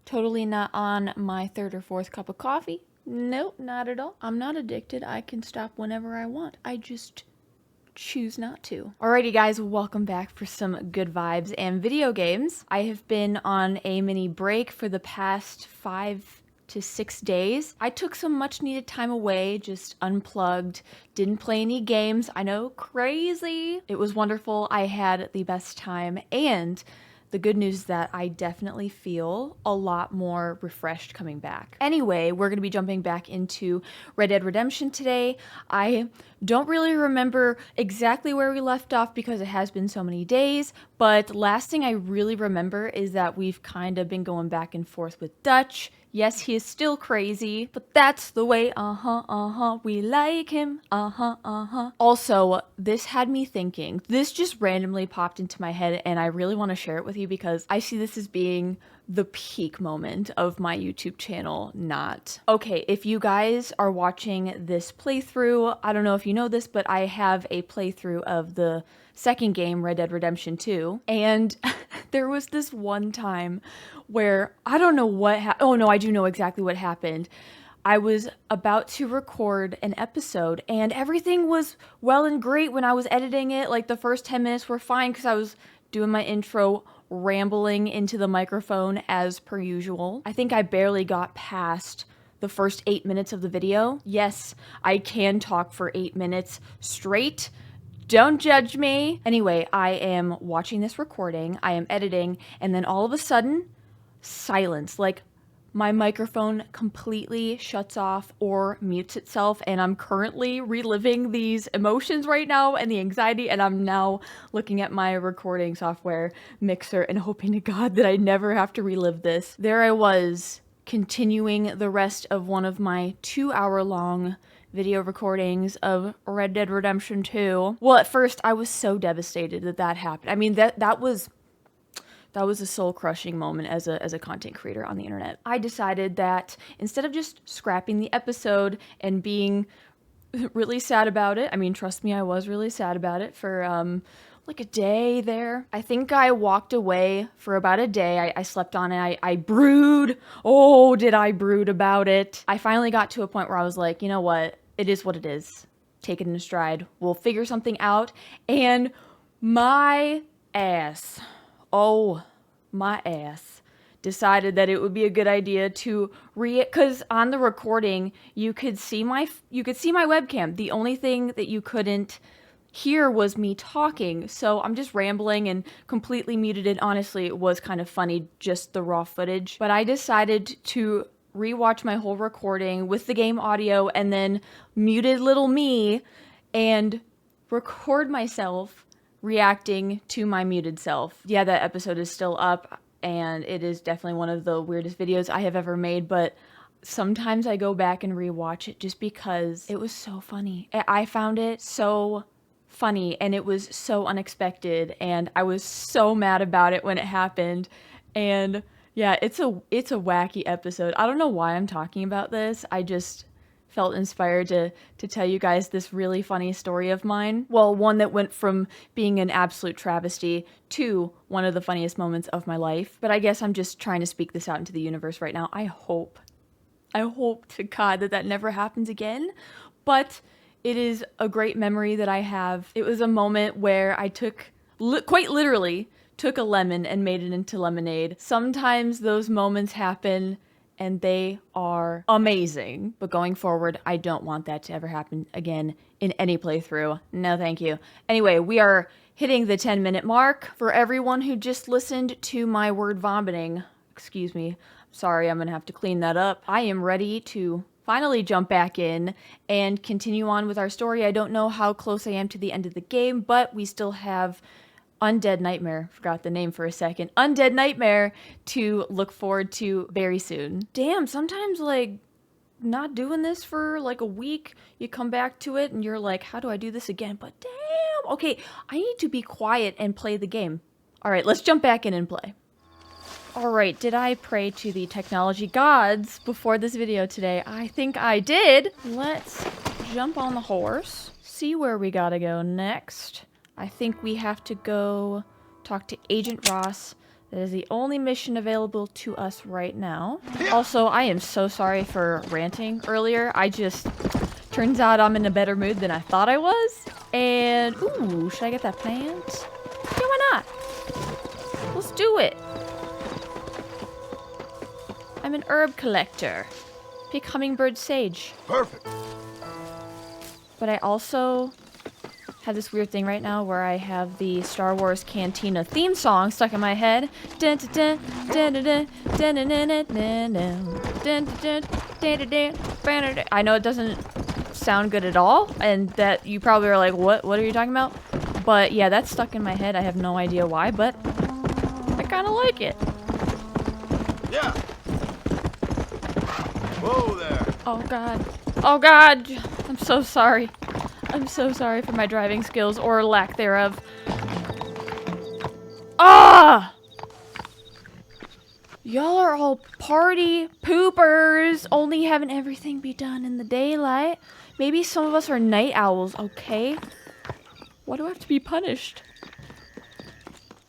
Totally not on my third or fourth cup of coffee. Nope, not at all. I'm not addicted. I can stop whenever I want. I just choose not to. Alrighty guys, welcome back for some good vibes and video games. I have been on a mini break for the past 5 to 6 days. I took some much needed time away, just unplugged, didn't play any games. I know, crazy. It was wonderful. I had the best time, and the good news is that I definitely feel a lot more refreshed coming back. Anyway, we're going to be jumping back into Red Dead Redemption today. I don't really remember exactly where we left off because it has been so many days, but last thing I really remember is that we've kind of been going back and forth with Dutch. Yes, he is still crazy, but that's the way, we like him, Also, this had me thinking, this just randomly popped into my head and I really want to share it with you because I see this as being the peak moment of my YouTube channel, not. Okay, if you guys are watching this playthrough, I don't know if you know this, but I have a playthrough of the second game, Red Dead Redemption 2, and there was this one time where I don't know what happened. Oh no, I do know exactly what happened. I was about to record an episode and everything was well and great when I was editing it. Like the first 10 minutes were fine because I was doing my intro, rambling into the microphone as per usual. I think I barely got past the first 8 minutes of the video. Yes, I can talk for 8 minutes straight. Don't judge me. Anyway, I am watching this recording, I am editing, and then all of a sudden, silence. Like, my microphone completely shuts off or mutes itself, and I'm currently reliving these emotions right now and the anxiety, and I'm now looking at my recording software mixer and hoping to God that I never have to relive this. There I was, continuing the rest of one of my 2-hour-long video recordings of Red Dead Redemption 2. Well, at first, I was so devastated that that happened. I mean, that was a soul-crushing moment as a content creator on the internet. I decided that instead of just scrapping the episode and being really sad about it, I mean, trust me, I was really sad about it for like a day there. I think I walked away for about a day. I slept on it. I brood. Oh, did I brood about it. I finally got to a point where I was like, you know what? It is what it is. Take it in a stride. We'll figure something out. And my ass, oh, my ass, decided that it would be a good idea to because on the recording, you could see my webcam. The only thing that you couldn't here was me talking, so I'm just rambling and completely muted it. Honestly, it was kind of funny, just the raw footage. But I decided to rewatch my whole recording with the game audio and then muted little me and record myself reacting to my muted self. Yeah, that episode is still up and it is definitely one of the weirdest videos I have ever made, but sometimes I go back and rewatch it just because it was so funny. I found it so funny and it was so unexpected and I was so mad about it when it happened. And yeah, it's a wacky episode. I don't know why I'm talking about this. I just felt inspired to tell you guys this really funny story of mine. Well, one that went from being an absolute travesty to one of the funniest moments of my life. But I guess I'm just trying to speak this out into the universe right now. I hope to God that never happens again. But it is a great memory that I have. It was a moment where I quite literally took a lemon and made it into lemonade. Sometimes those moments happen and they are amazing. But going forward, I don't want that to ever happen again in any playthrough. No, thank you. Anyway, we are hitting the 10-minute mark. For everyone who just listened to my word vomiting, excuse me, sorry, I'm gonna have to clean that up. I am ready to finally jump back in and continue on with our story. I don't know how close I am to the end of the game, but we still have Undead Nightmare, forgot the name for a second, Undead Nightmare to look forward to very soon. Damn, sometimes like not doing this for like a week, you come back to it and you're like, how do I do this again? But damn, okay, I need to be quiet and play the game. All right, let's jump back in and play. All right, did I pray to the technology gods before this video today? I think I did. Let's jump on the horse, see where we gotta go next. I think we have to go talk to Agent Ross, That is the only mission available to us right now. Also, I am so sorry for ranting earlier. Turns out I'm in a better mood than I thought I was. And, ooh, should I get that plant? Yeah, why not? Let's do it. I'm an herb collector. Pick hummingbird sage. Perfect. But I also have this weird thing right now where I have the Star Wars Cantina theme song stuck in my head. I know it doesn't sound good at all, and that you probably are like, what are you talking about? But yeah, that's stuck in my head. I have no idea why, but I kind of like it. Yeah. Whoa there. Oh god. Oh god. I'm so sorry. I'm so sorry for my driving skills, or lack thereof. Ah! Y'all are all party poopers, only having everything be done in the daylight. Maybe some of us are night owls, okay? Why do I have to be punished?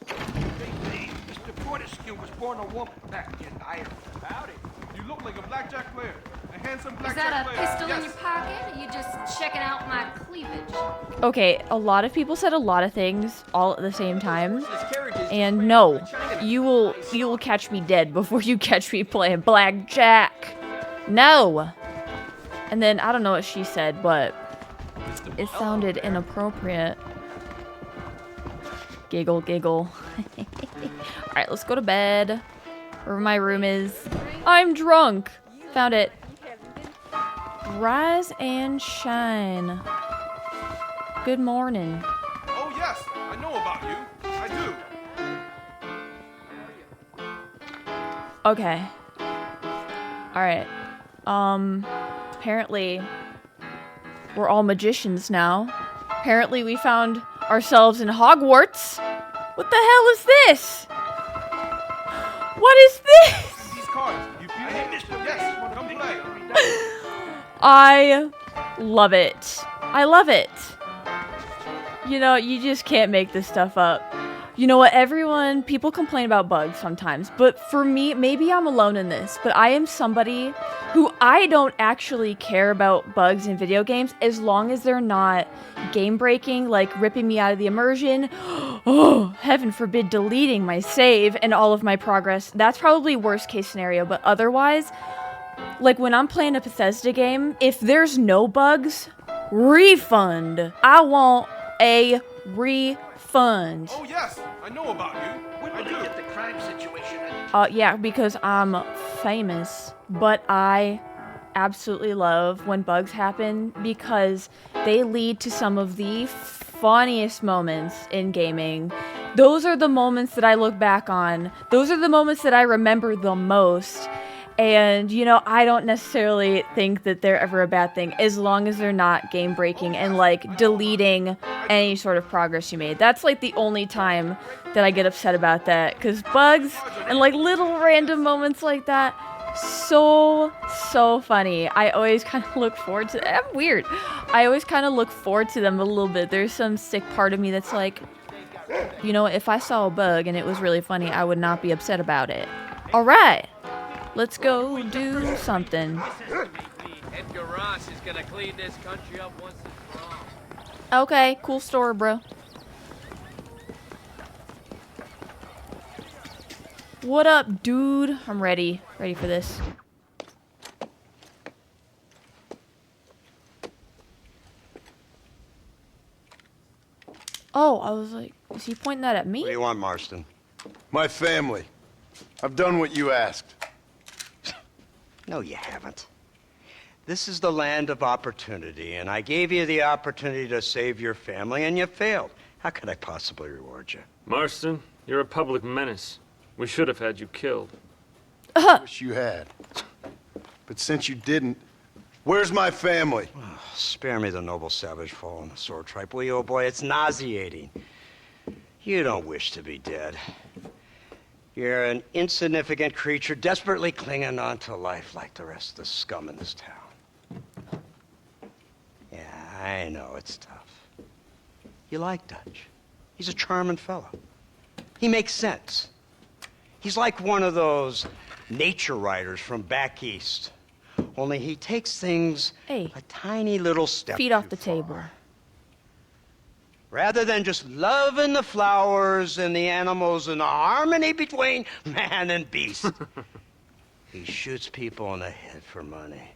Mr. Fortescue was born a woman back in Ireland. Howdy. You look like a blackjack player. A handsome Is blackjack that a player. pistol Yes. in your pocket? Or you just checking out my cleavage? Okay, a lot of people said a lot of things all at the same time. And no, you will catch me dead before you catch me playing blackjack. No. And then I don't know what she said, but it sounded inappropriate. Giggle, giggle. Alright, let's go to bed. Wherever my room is. I'm drunk. Found it. Rise and shine. Good morning. Oh yes, I know about you. I do. Okay. Alright. Apparently we're all magicians now. Apparently we found ourselves in Hogwarts. What the hell is this? What is this? These cards. You hey, Mr. Yes, come play. I love it. I love it. You know, you just can't make this stuff up. You know what, people complain about bugs sometimes, but for me, maybe I'm alone in this, but I am somebody who I don't actually care about bugs in video games as long as they're not game breaking, like ripping me out of the immersion. Oh, heaven forbid deleting my save and all of my progress. That's probably worst case scenario, but otherwise, like when I'm playing a Bethesda game, if there's no bugs, refund. I want a refund. Oh yes, I know about you. When will I get the crime situation? Yeah, because I'm famous, but I absolutely love when bugs happen because they lead to some of the funniest moments in gaming. Those are the moments that I look back on. Those are the moments that I remember the most. And, you know, I don't necessarily think that they're ever a bad thing as long as they're not game breaking and like deleting any sort of progress you made. That's like the only time that I get upset about that, because bugs and like little random moments like that, so funny. I always kind of look forward to them. I'm weird. I always kind of look forward to them a little bit. There's some sick part of me that's like, you know, if I saw a bug and it was really funny, I would not be upset about it. All right. Let's go do something. Edgar Ross is gonna clean this country up once and for all. Okay, cool story, bro. What up, dude? I'm ready. Ready for this. Oh, I was like, is he pointing that at me? What do you want, Marston? My family. I've done what you asked. No, you haven't. This is the land of opportunity, and I gave you the opportunity to save your family, and you failed. How could I possibly reward you? Marston, you're a public menace. We should have had you killed. Wish you had. But since you didn't, where's my family? Oh, spare me the noble savage fall on the sword tripe, will you, old boy? It's nauseating. You don't wish to be dead. You're an insignificant creature desperately clinging on to life like the rest of the scum in this town. Yeah, I know it's tough. You like Dutch. He's a charming fellow. He makes sense. He's like one of those nature writers from back east. Only he takes things Hey. a tiny little step Feet off too the far. table. Rather than just loving the flowers and the animals and the harmony between man and beast, he shoots people in the head for money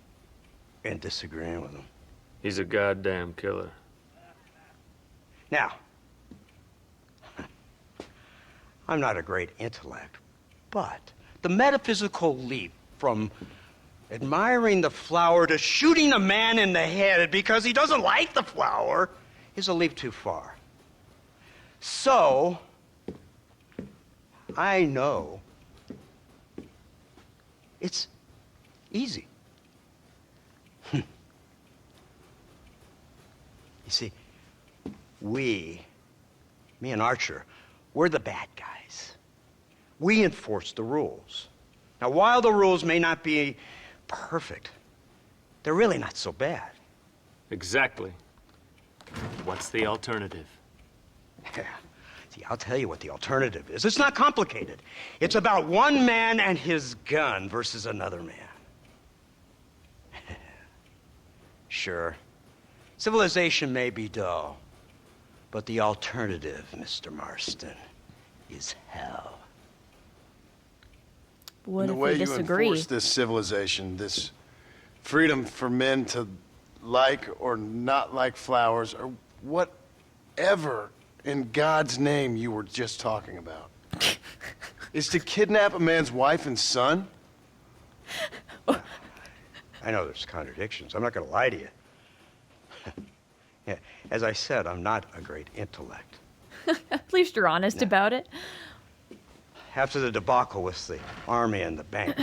and disagreeing with them. He's a goddamn killer. Now, I'm not a great intellect, but the metaphysical leap from admiring the flower to shooting a man in the head because he doesn't like the flower is a leap too far. So, I know it's easy. You see, me and Archer, we're the bad guys. We enforce the rules. Now, while the rules may not be perfect, they're really not so bad. Exactly. What's the alternative? Yeah. See, I'll tell you what the alternative is. It's not complicated. It's about one man and his gun versus another man. Sure, civilization may be dull, but the alternative, Mr. Marston, is hell. What And the if way we you disagree? enforce this civilization, this freedom for men to like or not like flowers, or whatever in God's name you were just talking about, is to kidnap a man's wife and son? I know there's contradictions. I'm not going to lie to you. Yeah, as I said, I'm not a great intellect. At least you're honest about it. After the debacle with the army and the bank,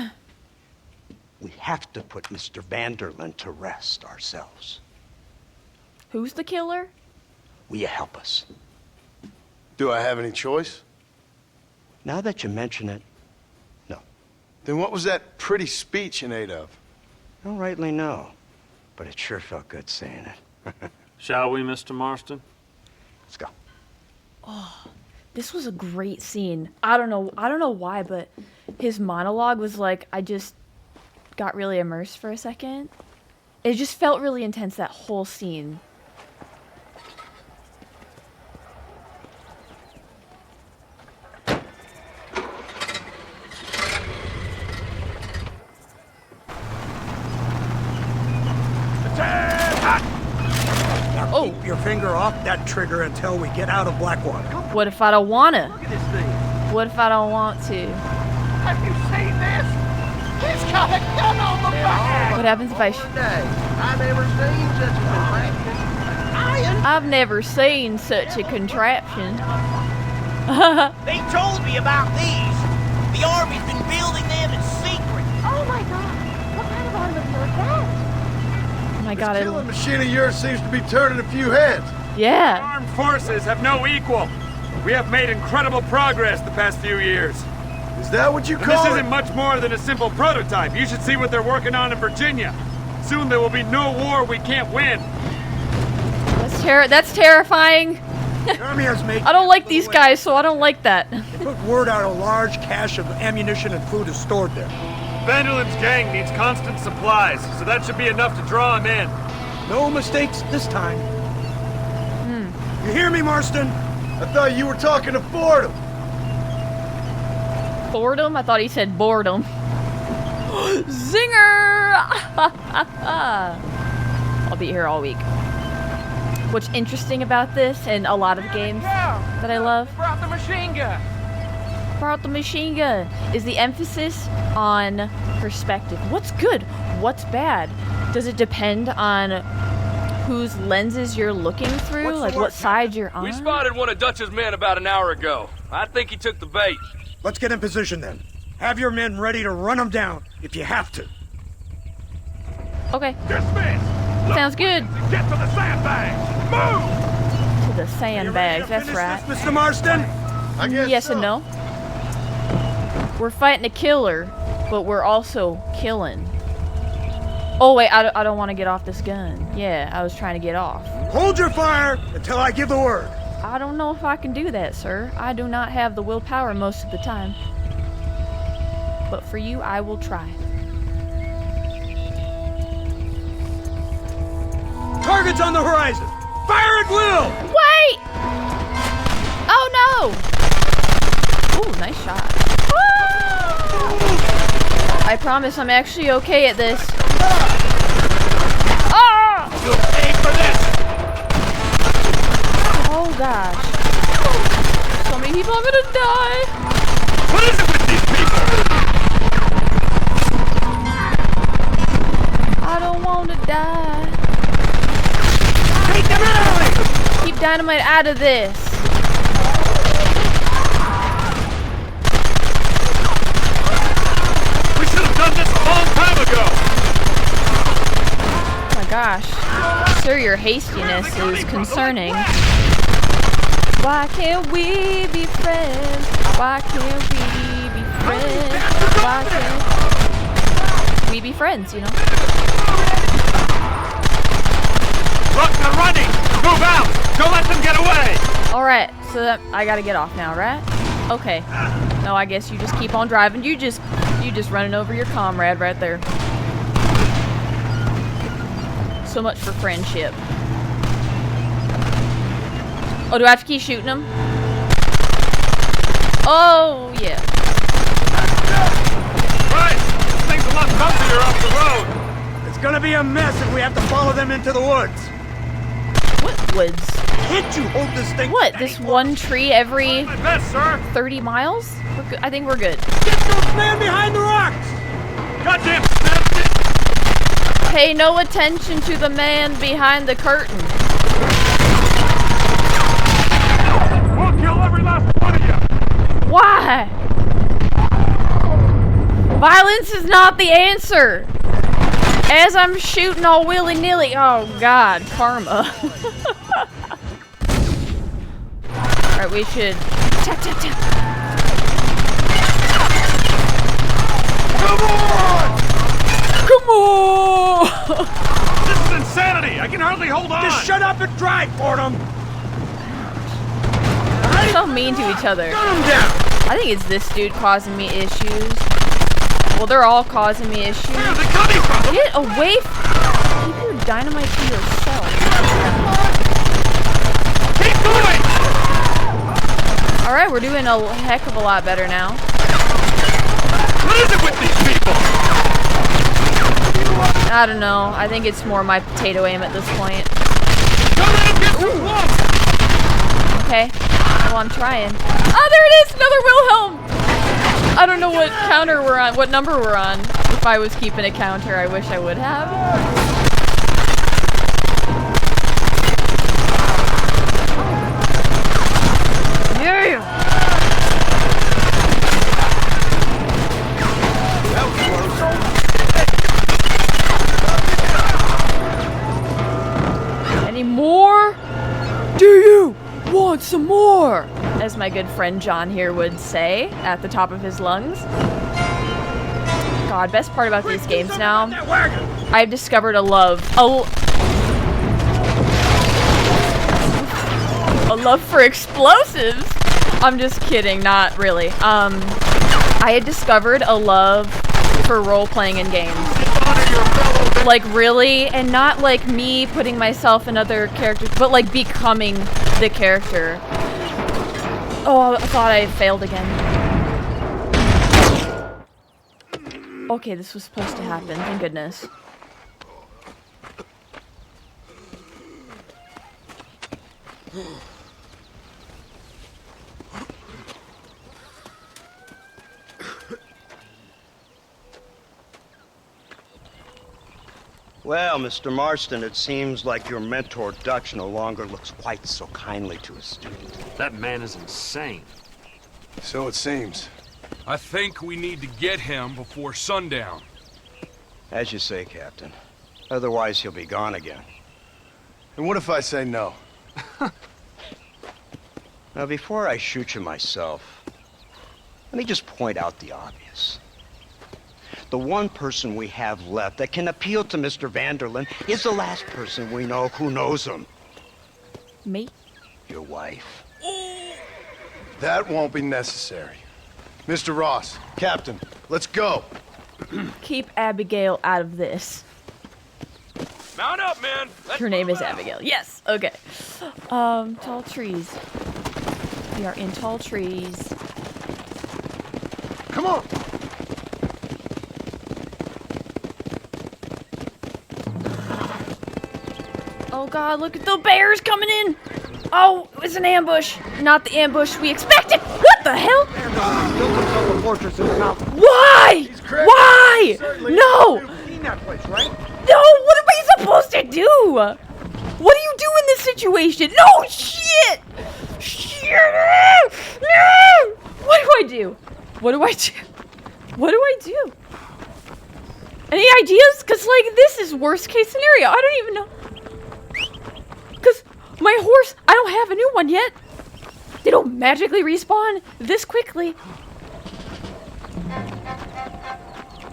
we have to put Mr. Vanderlyn to rest ourselves. Who's the killer? Will you help us? Do I have any choice? Now that you mention it, no. Then what was that pretty speech in aid of? I don't rightly know, but it sure felt good saying it. Shall we, Mr. Marston? Let's go. This was a great scene. I don't know why, but his monologue was like, I just got really immersed for a second. It just felt really intense, that whole scene. Now keep your finger off that trigger until we get out of Blackwater. What if I don't wanna? Look at this thing. What if I don't want to? Have you seen this? He's got a gun on the back. What happens if I... I never seen such a contraption. I've never seen such a contraption. They told me about these. The Army's been building them in secret. Oh my god. What kind of automobile is that? Oh my god, This killing machine of yours seems to be turning a few heads. yeah. Armed forces have no equal. We have made incredible progress the past few years. Is that what you And call this it? isn't much more than a simple prototype. You should see what they're working on in Virginia. Soon there will be no war we can't win. That's terrifying. The Army has made... I don't like these guys, so I don't like that. They put word out a large cache of ammunition and food is stored there. Vanderlyn's gang needs constant supplies, so that should be enough to draw him in. No mistakes this time. You hear me, Marston? I thought you were talking to Fordham. Boredom? I thought he said boredom. Zinger! I'll be here all week. What's interesting about this and a lot of games that I love Brought the machine gun. about the machine gun is the emphasis on perspective. What's good? What's bad? Does it depend on whose lenses you're looking through? What's the Like word, what side you're on? We spotted one of Dutch's men about an hour ago. I think he took the bait. Let's get in position then. Have your men ready to run them down if you have to. Okay, Dismiss. sounds good. Get to the sandbags. Move. To the You ready sandbags, to that's finish right. this, Mr. Marston? I guess Yes so. and no. We're fighting a killer, but we're also killing. Oh wait, I don't want to get off this gun. Yeah, I was trying to get off. Hold your fire until I give the word. I don't know if I can do that, sir. I do not have the willpower most of the time. but for you, I will try. Target's on the horizon! Fire at will! Wait! Oh no! Ooh, nice shot. I promise I'm actually okay at this. Ah! You'll pay for this! Oh gosh. So many people, I'm gonna die. What is it with these people? I don't want to die. Take them out! Keep dynamite out of this. We should have done this a long time ago! Oh my gosh. Sir, your hastiness is concerning. Why can't we be friends? Why can't we be friends? Why can't we be friends, you know? Look, they're running! Move out! Don't let them get away! Alright, so that, I gotta get off now, right? Okay. No, I guess you just keep on driving. You just running over your comrade right there. So much for friendship. Oh, do I have to keep shooting them? Oh, yeah. Right! This thing's a lot bumpier off the road! It's gonna be a mess if we have to follow them into the woods. What woods? Can't you hold this thing? What? This one tree every My best, sir! 30 miles? We're good. I think we're good. Get those man behind the rocks! Goddamn! Pay no attention to the man behind the curtain. We'll kill every last one of you! Why? Violence is not the answer. As I'm shooting all willy-nilly. Oh God, karma. Alright, we should tap, tap, tap. Come on! Come on! This is insanity! I can hardly hold on! Just shut up and drive, Fordham! So mean to each other. Gun them down! I think it's this dude causing me issues. Well, they're all causing me issues. Where's it coming from? Get away Keep your dynamite to yourself. Keep going! Alright, we're doing a heck of a lot better now. What is it with these people? I don't know. I think it's more my potato aim at this point. Don't let them get too close! Okay. Well, I'm trying. Oh, there it is! Another Wilhelm! I don't know what counter we're on, what number we're on. If I was keeping a counter, I wish I would have. Yeah! Any more? Do you want some more? As my good friend John here would say at the top of his lungs. God, best part about these games now, I've discovered a love for explosives. I'm just kidding, not really. I had discovered a love for role-playing in games. Like, really? And not like me putting myself in other characters, but like becoming the character. Oh, I thought I failed again. Okay, this was supposed to happen, thank goodness. Well, Mr. Marston, it seems like your mentor Dutch no longer looks quite so kindly to his student. That man is insane. So it seems. I think we need to get him before sundown. As you say, Captain. Otherwise, he'll be gone again. And what if I say no? Now, before I shoot you myself, let me just point out the obvious. The one person we have left that can appeal to Mr. Vanderlyn is the last person we know who knows him. Me? Your wife. That won't be necessary. Mr. Ross, Captain, Let's go. Keep Abigail out of this. Mount up, man. Her name is Abigail. Yes. Okay. Tall trees. We are in tall trees. Come on. Oh God! Look at the bears coming in. Oh, it's an ambush. Not the ambush we expected. What the hell? Why? Why? No. No, what am I supposed to do? What do you do in this situation? No, shit! Shit! No! What do I do? What do I do? What do I do? Any ideas? Because, like, this is worst case scenario. I don't even know. Because my horse, I don't have a new one yet. They don't magically respawn this quickly.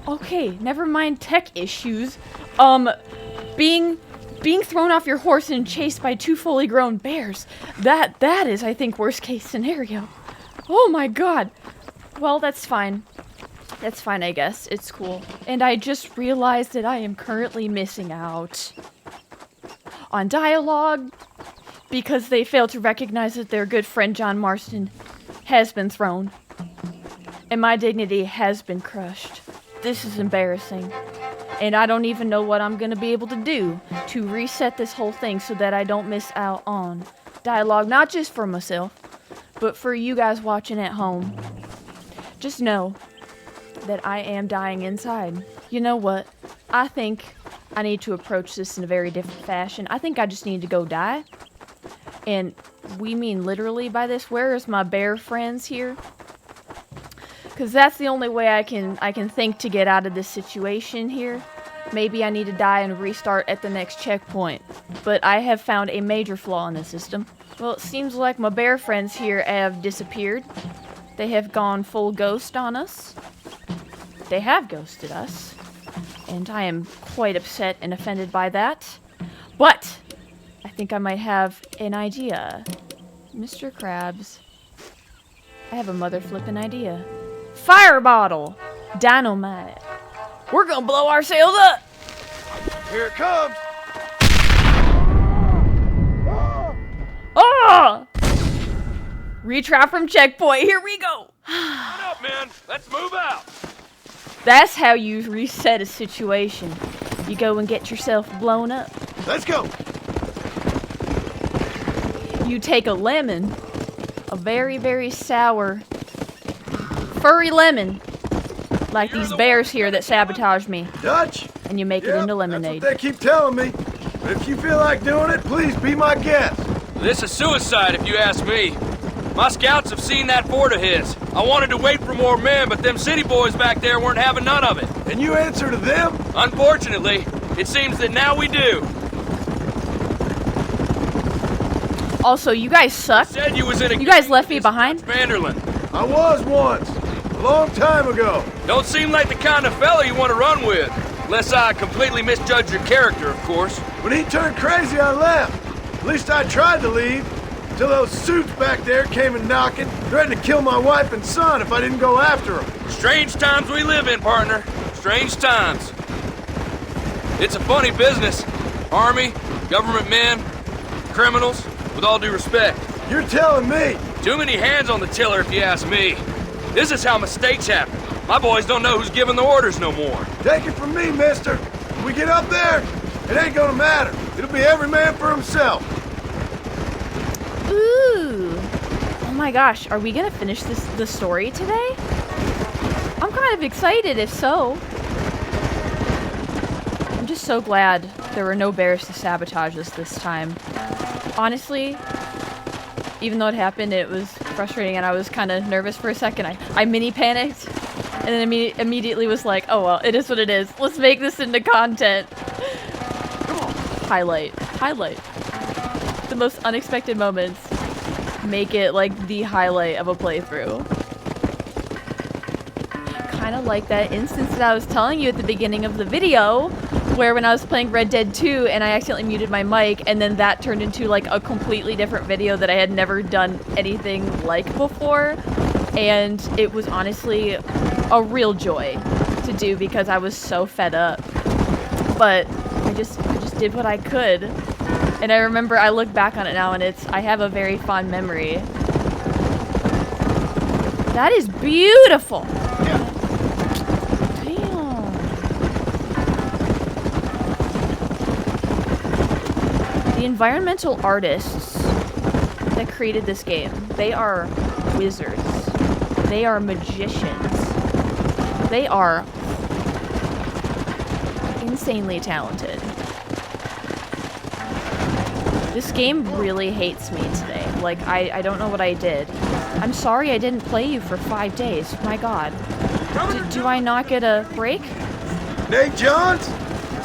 Okay, never mind tech issues. Being thrown off your horse and chased by 2 fully grown bears. That is, I think, worst case scenario. Oh my God. Well, that's fine. That's fine, I guess. It's cool. And I just realized that I am currently missing out on dialogue because they failed to recognize that their good friend John Marston has been thrown. And my dignity has been crushed. This is embarrassing. And I don't even know what I'm going to be able to do to reset this whole thing so that I don't miss out on dialogue, not just for myself, but for you guys watching at home. Just know that I am dying inside. You know what? I think I need to approach this in a very different fashion. I think I just need to go die. And we mean literally by this. Where is my bear friends here? Because that's the only way I can think to get out of this situation here. Maybe I need to die and restart at the next checkpoint. But I have found a major flaw in the system. Well, it seems like my bear friends here have disappeared. They have gone full ghost on us. They have ghosted us. And I am quite upset and offended by that. But I think I might have an idea. Mr. Krabs, I have a mother flippin' idea. Fire bottle! Dynamite. We're gonna blow ourselves up! Here it comes. Oh! Retrap from checkpoint. Here we go. Mount up, man. Let's move out. That's how you reset a situation. You go and get yourself blown up. Let's go. You take a lemon, a very, very sour, furry lemon, like these bears here that sabotaged me, Dutch. and you make it into lemonade. That's what they keep telling me. But if you feel like doing it, please be my guest. This is suicide, if you ask me. My scouts have seen that fort of his. I wanted to wait for more men, but them city boys back there weren't having none of it. And you answer to them? Unfortunately, it seems that now we do. Also, you guys suck. Said you was in a You guys left me behind. Vanderland. I was once. A long time ago. Don't seem like the kind of fella you want to run with. Unless I completely misjudged your character, of course. When he turned crazy, I left. At least I tried to leave. Till those suits back there came and knocking, threatened to kill my wife and son if I didn't go after them. Strange times we live in, partner. Strange times. It's a funny business. Army, government men, criminals, with all due respect. You're telling me? Too many hands on the tiller, if you ask me. This is how mistakes happen. My boys don't know who's giving the orders no more. Take it from me, mister. When we get up there, it ain't gonna matter. It'll be every man for himself. Ooh. Oh my gosh, are we gonna finish the story today? I'm kind of excited if so. I'm just so glad there were no bears to sabotage us this time. Honestly, even though it happened, it was frustrating and I was kind of nervous for a second. I mini panicked and then immediately was like, oh well, it is what it is. Let's make this into content. Highlight. The most unexpected moments make it like the highlight of a playthrough. Kind of like that instance that I was telling you at the beginning of the video, where when I was playing Red Dead 2 and I accidentally muted my mic, and then that turned into like a completely different video that I had never done anything like before. And it was honestly a real joy to do because I was so fed up. But I just did what I could. And I remember, I look back on it now and I have a very fond memory. That is beautiful. Yeah. Damn. The environmental artists that created this game, they are wizards. They are magicians. They are insanely talented. This game really hates me today. Like, I don't know what I did. I'm sorry I didn't play you for 5 days. My god. Do I not get a break? Nate Johns?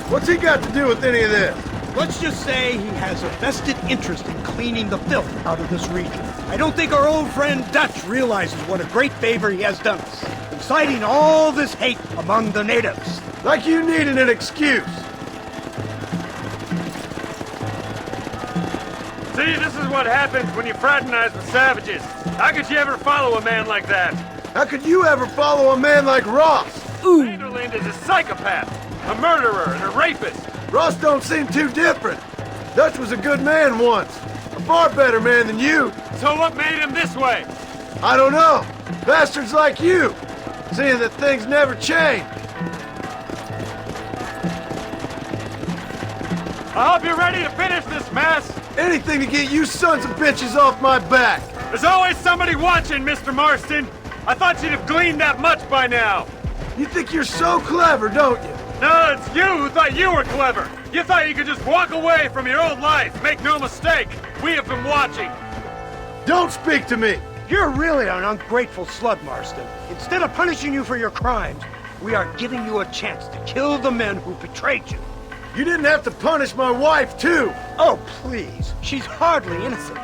What's he got to do with any of this? Let's just say he has a vested interest in cleaning the filth out of this region. I don't think our old friend Dutch realizes what a great favor he has done us, inciting all this hate among the natives. Like you needed an excuse. See, this is what happens when you fraternize with savages. How could you ever follow a man like that? How could you ever follow a man like Ross? Vanderland is a psychopath, a murderer, and a rapist. Ross don't seem too different. Dutch was a good man once. A far better man than you. So what made him this way? I don't know. Bastards like you. Seeing that things never change. I hope you're ready to finish this mess. Anything to get you sons of bitches off my back. There's always somebody watching, Mr. Marston. I thought you'd have gleaned that much by now. You think you're so clever, don't you? No, it's you who thought you were clever. You thought you could just walk away from your old life. Make no mistake, we have been watching. Don't speak to me. You're really an ungrateful slug, Marston. Instead of punishing you for your crimes, we are giving you a chance to kill the men who betrayed you. You didn't have to punish my wife, too. Oh, please. She's hardly innocent.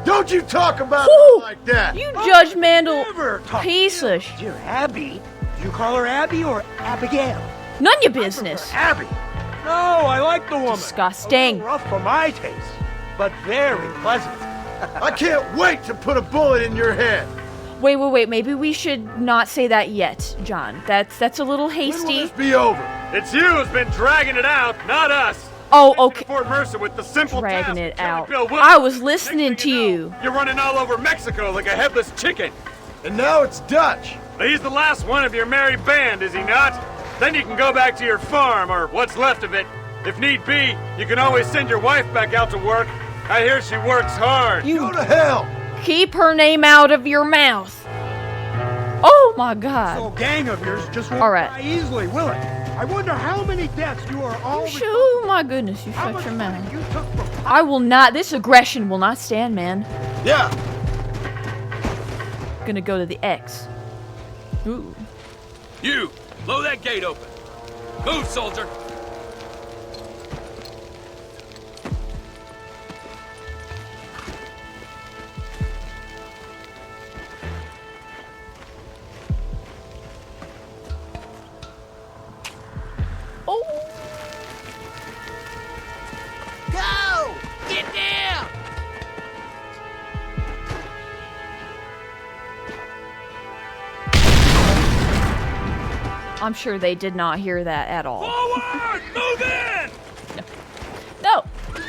Don't you talk about her like that. You judgmental piece of Dear Abby. Do you call her Abby or Abigail? None of your business. Abby. No, I like the woman. Disgusting. Rough for my taste, but very pleasant. I can't wait to put a bullet in your head. Wait. Maybe we should not say that yet, John. That's a little hasty. When will this be over? It's you who's been dragging it out, not us. Oh, okay. Fort Mercer with the simple Dragging task it of out. Bill Wilson. I was listening to you. You're running all over Mexico like a headless chicken. And now it's Dutch. He's the last one of your merry band, is he not? Then you can go back to your farm, or what's left of it. If need be, you can always send your wife back out to work. I hear she works hard. You go to hell. Keep her name out of your mouth. Oh my god. So gang of yours just won't die easily, will it? I wonder how many deaths you are all... Oh my goodness, you shut your mouth. I will not, this aggression will not stand, man. Yeah. Gonna go to the X. Ooh. You, blow that gate open. Move, soldier. Oh. Go! Get down! I'm sure they did not hear that at all. Forward! Move in! No.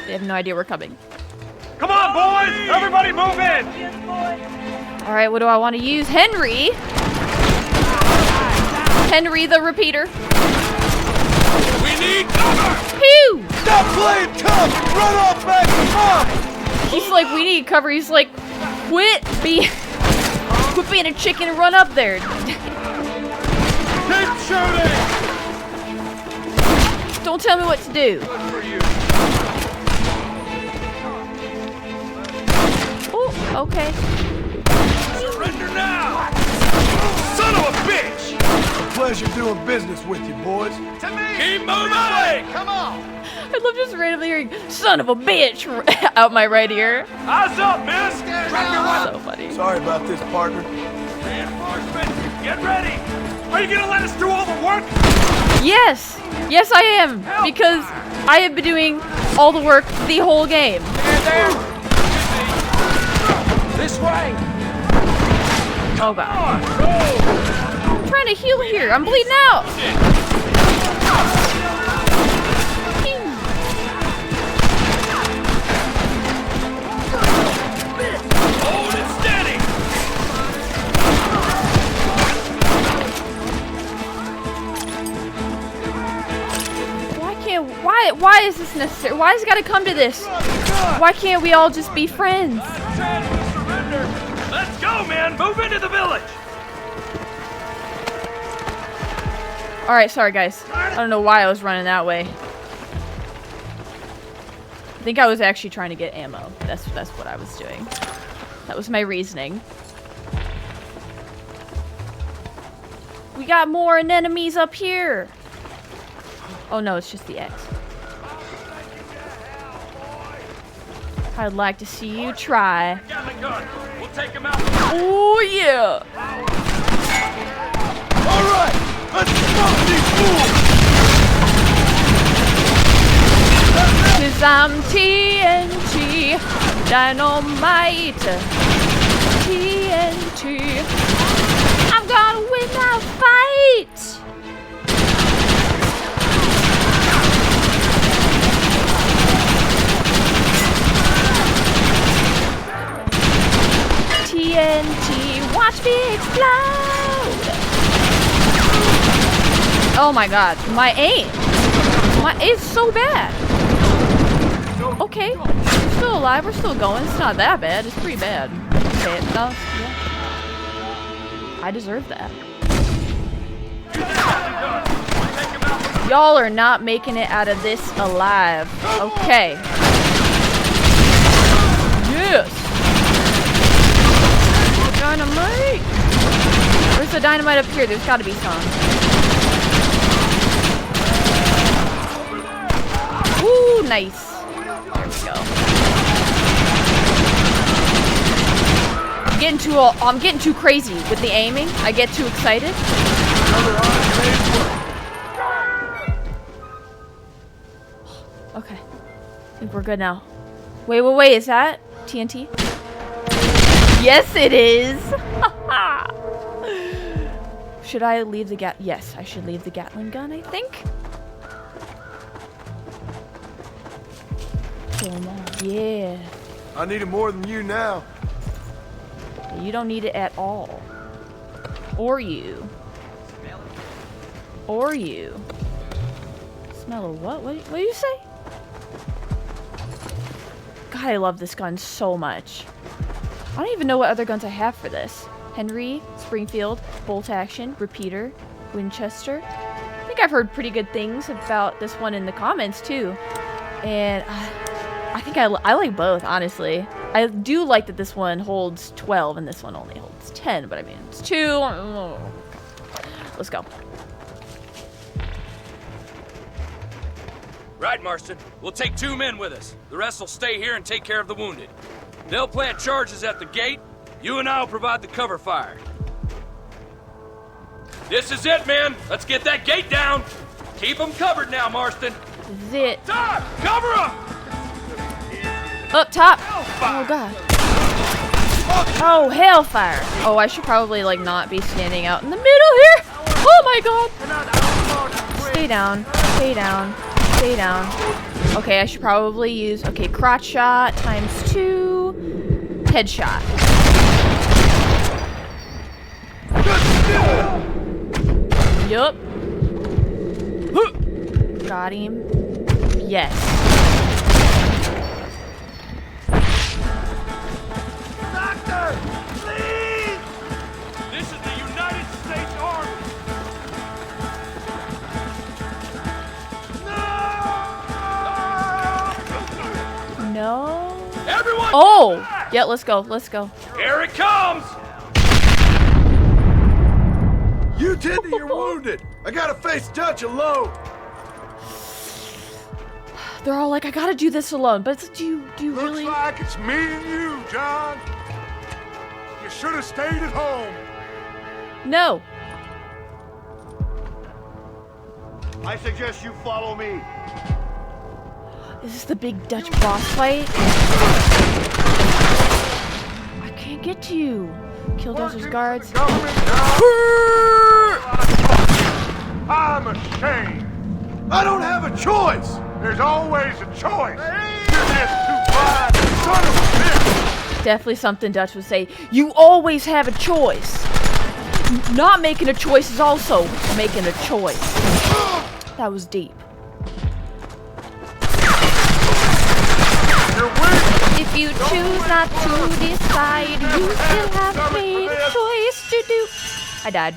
They have no idea we're coming. Come on, boys! Everybody move in! Alright, what do I want to use? Henry! Henry the repeater. We need cover! Pew! Stop playing tough! Run off back to mom! He's like, we need cover. He's like, quit being a chicken and run up there. Keep shooting! Don't tell me what to do. Good for you. Oh, okay. Surrender now! Son of a bitch! Pleasure doing business with you, boys. To me! Keep moving! Come on! I love just randomly hearing "son of a bitch" out my right ear. Eyes up, miss! Drop your weapon! So funny. Sorry about this, partner. Reinforcements, get ready! Are you gonna let us do all the work? Yes, yes, I am, because I have been doing all the work the whole game. There! This way! Oh god. trying to heal here. I'm bleeding out. Hold it steady. Why is this necessary? Why has it got to come to this? Why can't we all just be friends? Let's go, man. Move into the village. All right, sorry guys. I don't know why I was running that way. I think I was actually trying to get ammo. That's what I was doing. That was my reasoning. We got more enemies up here. Oh no, it's just the X. I'd like to see you try. We'll take him out. Oh yeah. All right, let's smoke these fools. 'Cause I'm TNT, dynamite, TNT. I'm gonna win that fight. TNT, watch me explode! Oh my god, my aim! It's so bad! Okay, we're still alive, we're still going. It's not that bad, it's pretty bad. Okay, no, yeah. I deserve that. Y'all are not making it out of this alive. Okay. Yes! Dynamite! Where's the dynamite up here? There's gotta be some. Ooh, nice. There we go. I'm getting too crazy with the aiming. I get too excited. Okay. I think we're good now. Wait, is that TNT? Yes, it is! Should I leave the Yes, I should leave the Gatling gun, I think. Come on. Yeah. I need it more than you now. You don't need it at all. Or you. Or you. Smell of what? What did you say? God, I love this gun so much. I don't even know what other guns I have for this. Henry, Springfield, bolt action, repeater, Winchester. I think I've heard pretty good things about this one in the comments too. And I think I like both, honestly. I do like that this one holds 12 and this one only holds 10, but I mean, it's 2. Let's go. Right, Marston. We'll take 2 men with us. The rest will stay here and take care of the wounded. They'll plant charges at the gate. You and I'll provide the cover fire. This is it, man. Let's get that gate down. Keep them covered now, Marston. This is it. Top! Cover up! Up top! Oh, God. Oh, hellfire! Oh, I should probably, like, not be standing out in the middle here! Oh, my God! Stay down. Stay down. Stay down. Okay, I should probably use... Okay, crotch shot ×2. Headshot. Yup. Got him. Yes. Doctor! Please! This is the United States Army! No. Everyone! Oh! Yeah, let's go. Let's go. Here it comes! You tend to your wounded. I gotta face Dutch alone. They're all like, I gotta do this alone. But do you really? Looks like it's me and you, John. You should have stayed at home. No. I suggest you follow me. Is this the big Dutch boss fight? I can't get to you. Kill Dutch's guards. I'm ashamed. I don't have a choice! There's always a choice. You're just too blind, son of a bitch. Definitely something Dutch would say. You always have a choice. Not making a choice is also making a choice. That was deep. If you choose not to decide, you still have made a choice to do. I died.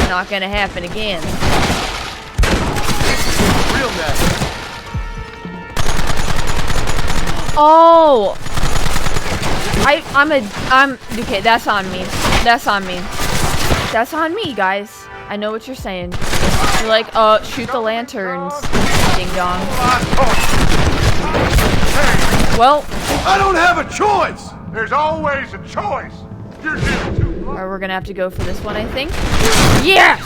Not gonna happen again. Real mess. Oh, I'm okay. That's on me. That's on me. That's on me, guys. I know what you're saying. You're like, shoot the lanterns, ding dong. Well, I don't have a choice. There's always a choice. You're just too blind. or we're gonna have to go for this one, I think. Yes!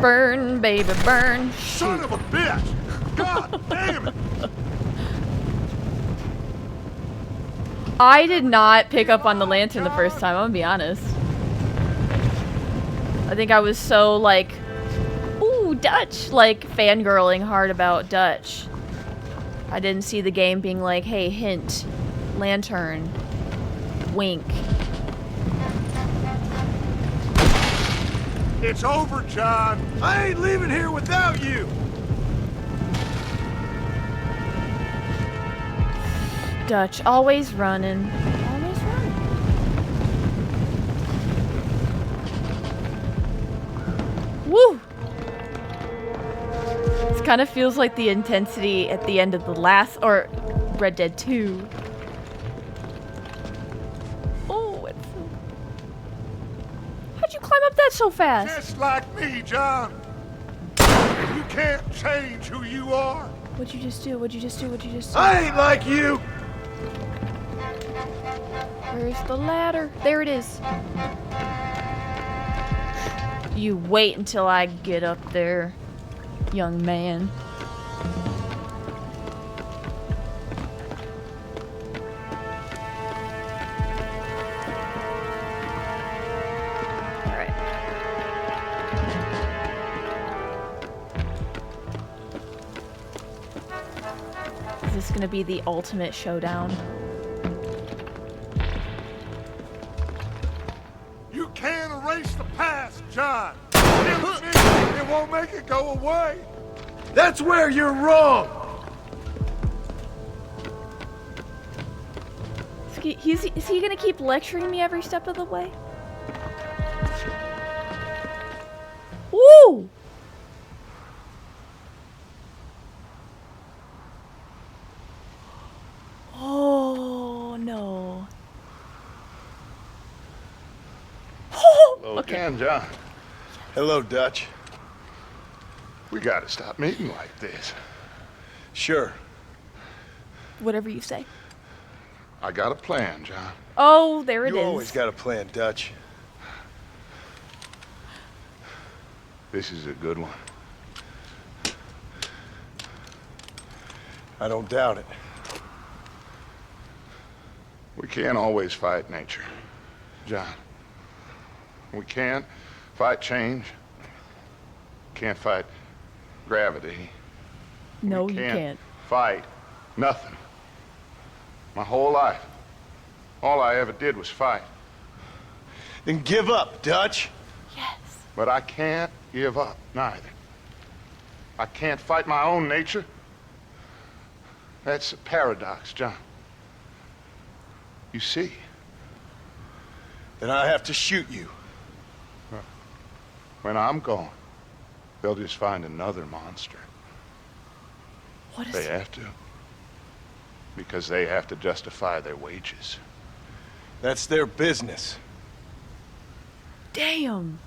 Burn, baby, burn. Son of a bitch. God damn it. I did not pick up on the lantern the first time, I'm gonna be honest. I think I was so, like, ooh, Dutch, like, fangirling hard about Dutch. I didn't see the game being like, hey, hint, lantern, wink. It's over, John. I ain't leaving here without you! Dutch, always running. Always running. Woo! This kind of feels like the intensity at the end of the last, or Red Dead 2. Oh, it's... How'd you climb up that so fast? Just like me, John. You can't change who you are. What'd you just do? What'd you just do? What'd you just do? I ain't like you! Where's the ladder? There it is. You wait until I get up there, young man. All right. Is this gonna be the ultimate showdown? You can't erase the past, John. It won't make it go away. That's where you're wrong! Is he gonna keep lecturing me every step of the way? Woo! Oh no. Hello Okay. again, John. Hello, Dutch. We gotta stop meeting like this. Sure. Whatever you say. I got a plan, John. Oh, there it is. You always got a plan, Dutch. This is a good one. I don't doubt it. We can't always fight nature, John. We can't fight change. Can't fight gravity. No, We you can't. fight nothing. My whole life, all I ever did was fight. Then give up, Dutch. Yes. But I can't give up, neither. I can't fight my own nature. That's a paradox, John. You see? Then I have to shoot you. When I'm gone, they'll just find another monster. What is They have to. Because they have to justify their wages. That's their business. Damn.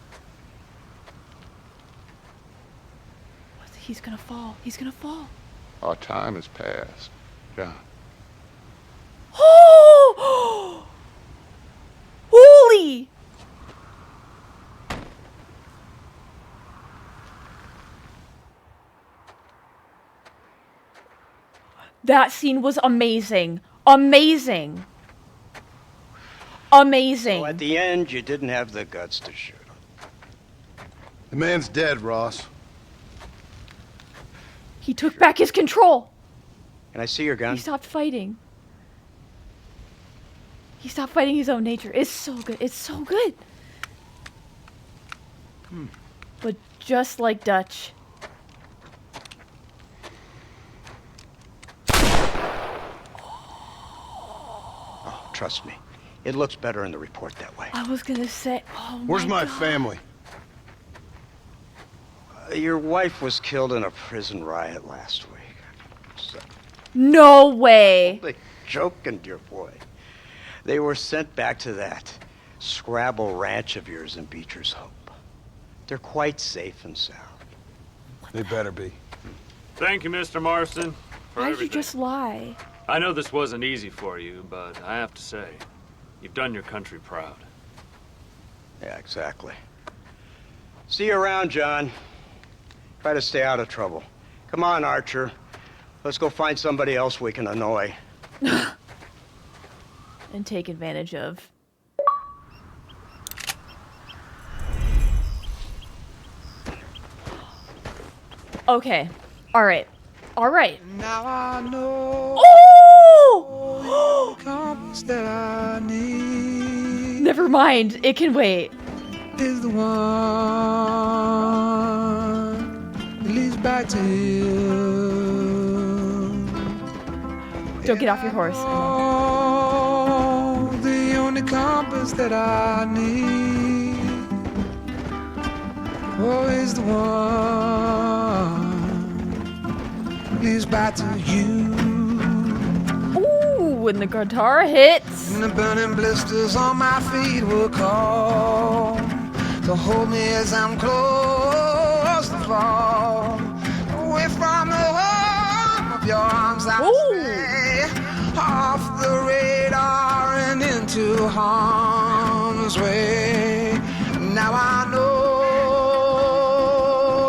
He's gonna fall. He's gonna fall. Our time has passed, John. Oh! Holy! That scene was amazing. Amazing. amazing. So at the end, you didn't have the guts to shoot him. The man's dead, Ross. He took back his control. Can I see your gun? He stopped fighting. He stopped fighting his own nature. It's so good. It's so good. But just like Dutch. Oh, trust me. It looks better in the report that way. I was gonna say, oh Where's my God. family? Your wife was killed in a prison riot last week. So, No way. only joking, dear boy. They were sent back to that Scrabble ranch of yours in Beecher's Hope. They're quite safe and sound. They better be. Thank you, Mr. Marston, for Why did you everything. just lie? I know this wasn't easy for you, but I have to say, you've done your country proud. Yeah, exactly. See you around, John. Try to stay out of trouble. Come on, Archer. Let's go find somebody else we can annoy. And take advantage of. Okay. All right. All right. Now I know Oh! the compass that I need Never mind. It can wait. is the one that leads back to you. Don't get off your horse. Oh, the only compass that I need is the one that leads back to you. Ooh, when the guitar hits. And the burning blisters on my feet will call to hold me as I'm close to fall away from the home of your arms. I stray off the radar and into harm's way. Now I know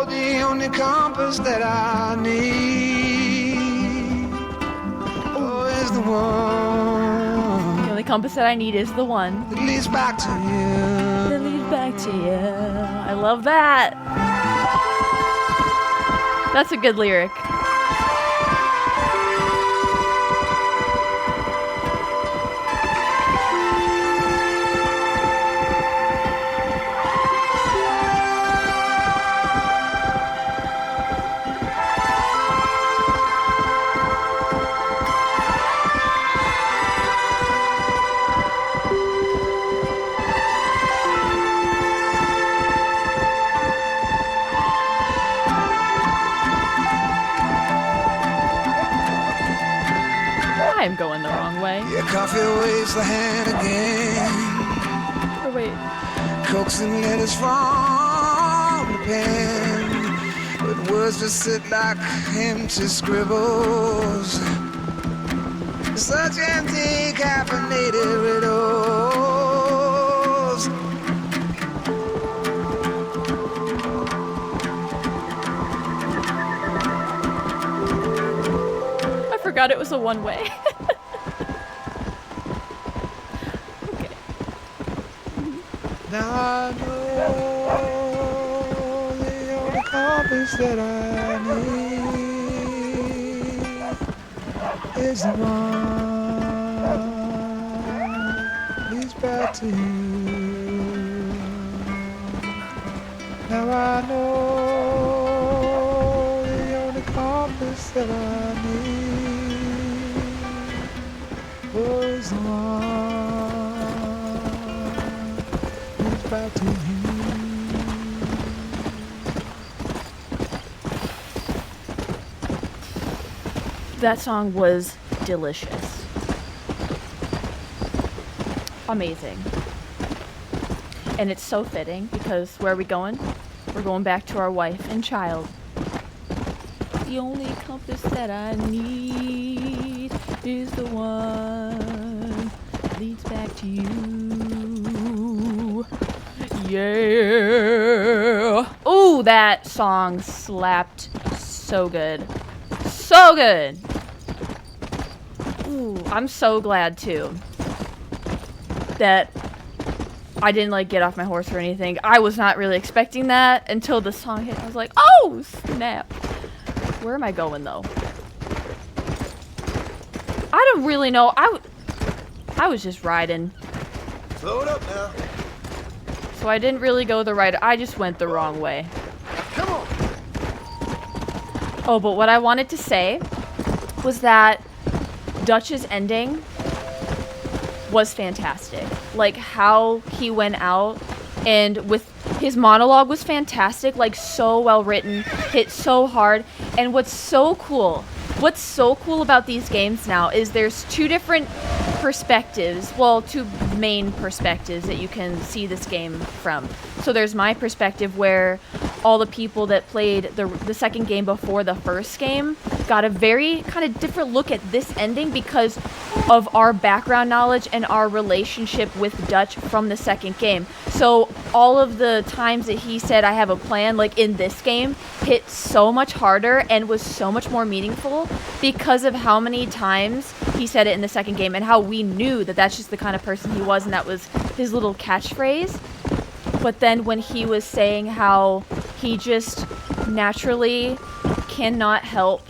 the only compass that I need is the one. The only compass that I need is the one. That leads back to you. That leads back to you. I love that. That's a good lyric. I'm going the wrong way. Your coffee waves the hand again. Oh, wait. Coaxing letters from the pen. But words just sit like empty scribbles. Such empty caffeinated riddles. I forgot it was a one-way. Okay. Now I know the only compass that I need is the one leads back to you. Now I know the only compass that I need is the one leads back to you. That song was delicious. Amazing. And it's so fitting because where are we going? We're going back to our wife and child. The only compass that I need is the one that leads back to you. Yeah. Ooh, that song slapped so good. So good. Ooh, I'm so glad too that I didn't like get off my horse or anything. I was not really expecting that until the song hit. I was like, oh snap. Where am I going though? I don't really know. I was just riding. Slow it up now. So I didn't really go the right. I just went the wrong way. Come on. Oh, but what I wanted to say was that Dutch's ending was fantastic. Like how he went out and with his monologue was fantastic, like so well written, hit so hard. And what's so cool about these games now is there's two different perspectives, well, two main perspectives that you can see this game from. So there's my perspective where all the people that played the second game before the first game got a very kind of different look at this ending because of our background knowledge and our relationship with Dutch from the second game. So all of the times that he said I have a plan, like in this game, hit so much harder and was so much more meaningful because of how many times he said it in the second game and how we knew that that's just the kind of person he was and that was his little catchphrase. But then when he was saying how he just naturally cannot help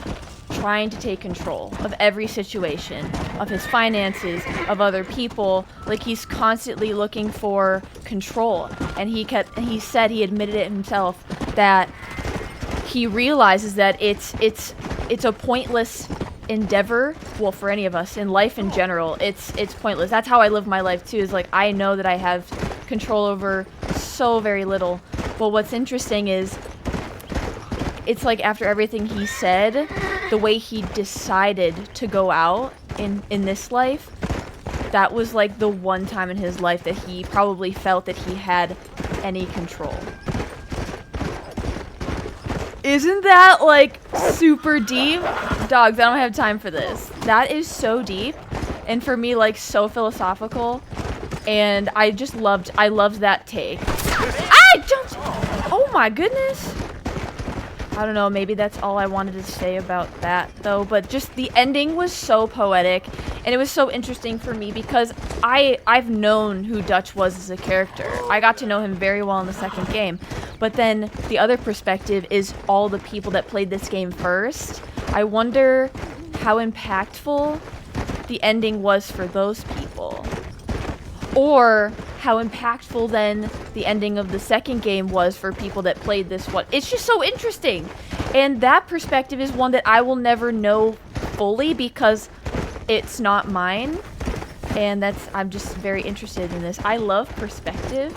trying to take control of every situation, of his finances, of other people, like he's constantly looking for control. And he said, he admitted it himself, that he realizes that it's a pointless endeavor. Well, for any of us in life in general, it's pointless. That's how I live my life too, is like I know that I have control over so very little. But what's interesting is it's like after everything he said, the way he decided to go out in this life, that was like the one time in his life that he probably felt that he had any control. Isn't that like super deep? Dogs, I don't have time for this. That is so deep and for me like so philosophical, and I loved that take. I jumped! Oh my goodness. I don't know, maybe that's all I wanted to say about that though, but just the ending was so poetic and it was so interesting for me because I've known who Dutch was as a character. I got to know him very well in the second game, but then the other perspective is all the people that played this game first. I wonder how impactful the ending was for those people, or how impactful then the ending of the second game was for people that played this one. It's just so interesting. And that perspective is one that I will never know fully because it's not mine. And I'm just very interested in this. I love perspective.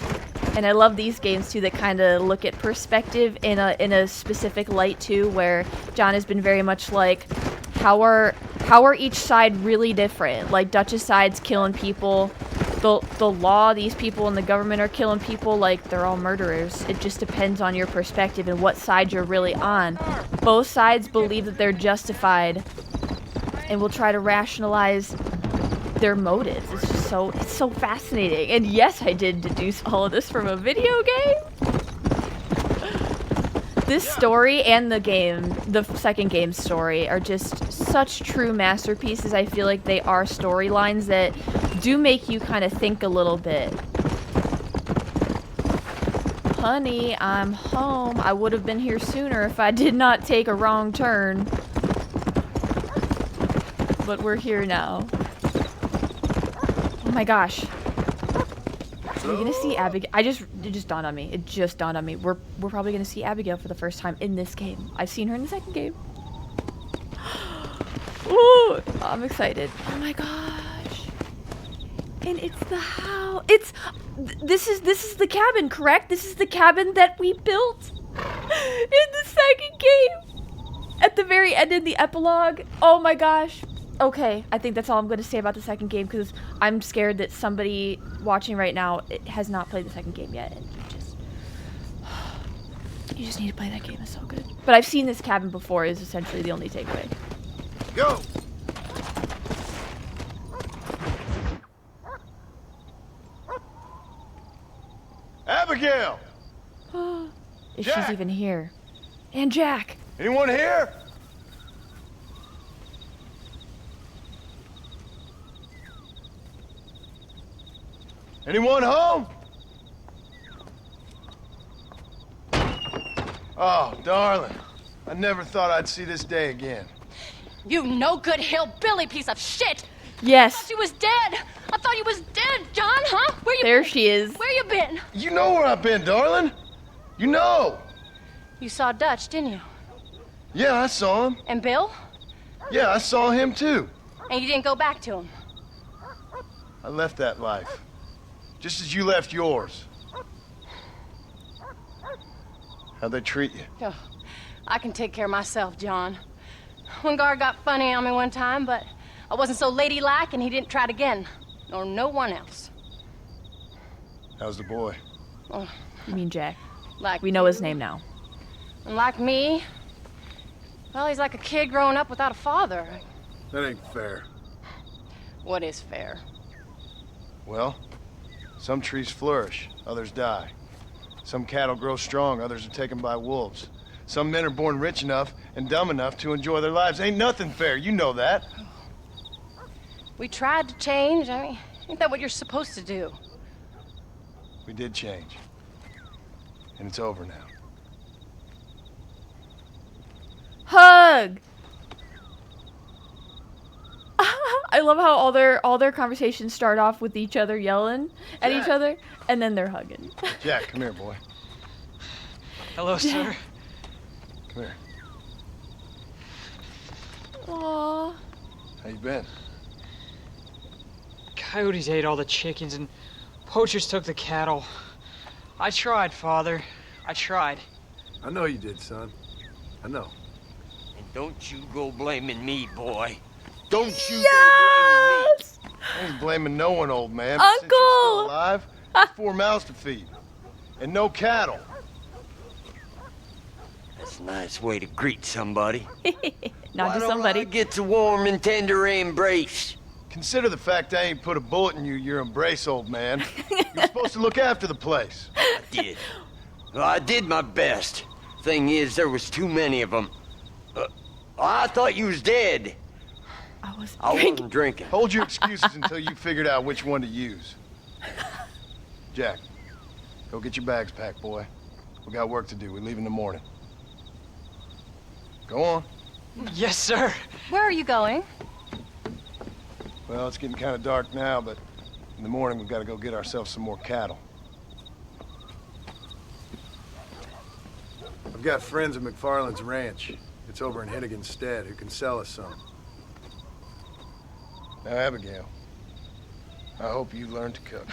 And I love these games too that kind of look at perspective in a specific light too, where John has been very much like, how are each side really different? Like Dutch's side's killing people. The law, these people in the government are killing people, like they're all murderers. It just depends on your perspective and what side you're really on. Both sides believe that they're justified and will try to rationalize their motives. It's just it's so fascinating. And yes, I did deduce all of this from a video game. This story and the second game's story are just such true masterpieces. I feel like they are storylines that do make you kind of think a little bit. Honey, I'm home. I would have been here sooner if I did not take a wrong turn. But we're here now. Oh my gosh. Are we gonna see Abigail? It just dawned on me. It just dawned on me. We're probably gonna see Abigail for the first time in this game. I've seen her in the second game. Ooh, I'm excited. Oh my gosh. And it's the house. This is the cabin, correct? This is the cabin that we built in the second game. At the very end in the epilogue. Oh my gosh. Okay, I think that's all I'm going to say about the second game because I'm scared that somebody watching right now has not played the second game yet. And you just need to play that game. It's so good. But I've seen this cabin before is essentially the only takeaway. Go! Abigail! If she's even here. And Jack! Anyone here? Anyone home? Oh, darling. I never thought I'd see this day again. You no-good hillbilly piece of shit! Yes. I thought you was dead! I thought you was dead, John, huh? Where you There been? she is. Where you been? You know where I've been, darling. You know. You saw Dutch, didn't you? Yeah, I saw him. And Bill? Yeah, I saw him too. And you didn't go back to him? I left that life. Just as you left yours. How'd they treat you? Oh, I can take care of myself, John. One guard got funny on me one time, but I wasn't so ladylike and he didn't try it again. Nor no one else. How's the boy? Oh, You mean Jack? like We know his name now. And like me, well, he's like a kid growing up without a father. That ain't fair. What is fair? Well, some trees flourish, others die. Some cattle grow strong, others are taken by wolves. Some men are born rich enough and dumb enough to enjoy their lives. Ain't nothing fair, you know that. We tried to change. I mean, ain't that what you're supposed to do? We did change. And it's over now. Hug! I love how all their conversations start off with each other yelling at each other, and then they're hugging. Jack, come here, boy. Hello, sir. Come here. Aww. How you been? Coyotes ate all the chickens and poachers took the cattle. I tried, Father. I tried. I know you did, son. I know. And don't you go blaming me, boy. Don't you Yes! go blaming me. I ain't blaming no one, old man. Uncle! Since you're still alive, there's 4 mouths to feed. And no cattle. That's a nice way to greet somebody. Not Why just don't somebody. I get a warm and tender embrace? Consider the fact I ain't put a bullet in your embrace, old man. You're supposed to look after the place. I did. Well, I did my best. Thing is, there was too many of them. I thought you was dead. I was wasn't drinking. Hold your excuses until you figured out which one to use. Jack, go get your bags packed, boy. We got work to do. We leave in the morning. Go on. Yes, sir. Where are you going? Well, it's getting kind of dark now, but in the morning we've got to go get ourselves some more cattle. I've got friends at McFarland's ranch. It's over in Hennigan's Stead who can sell us some. Now, Abigail, I hope you learned to cook.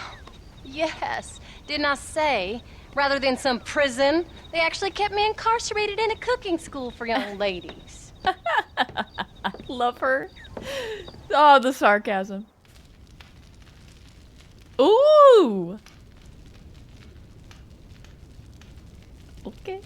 Yes. Didn't I say, rather than some prison, they actually kept me incarcerated in a cooking school for young ladies. I love her. Oh, the sarcasm. Ooh! Okay.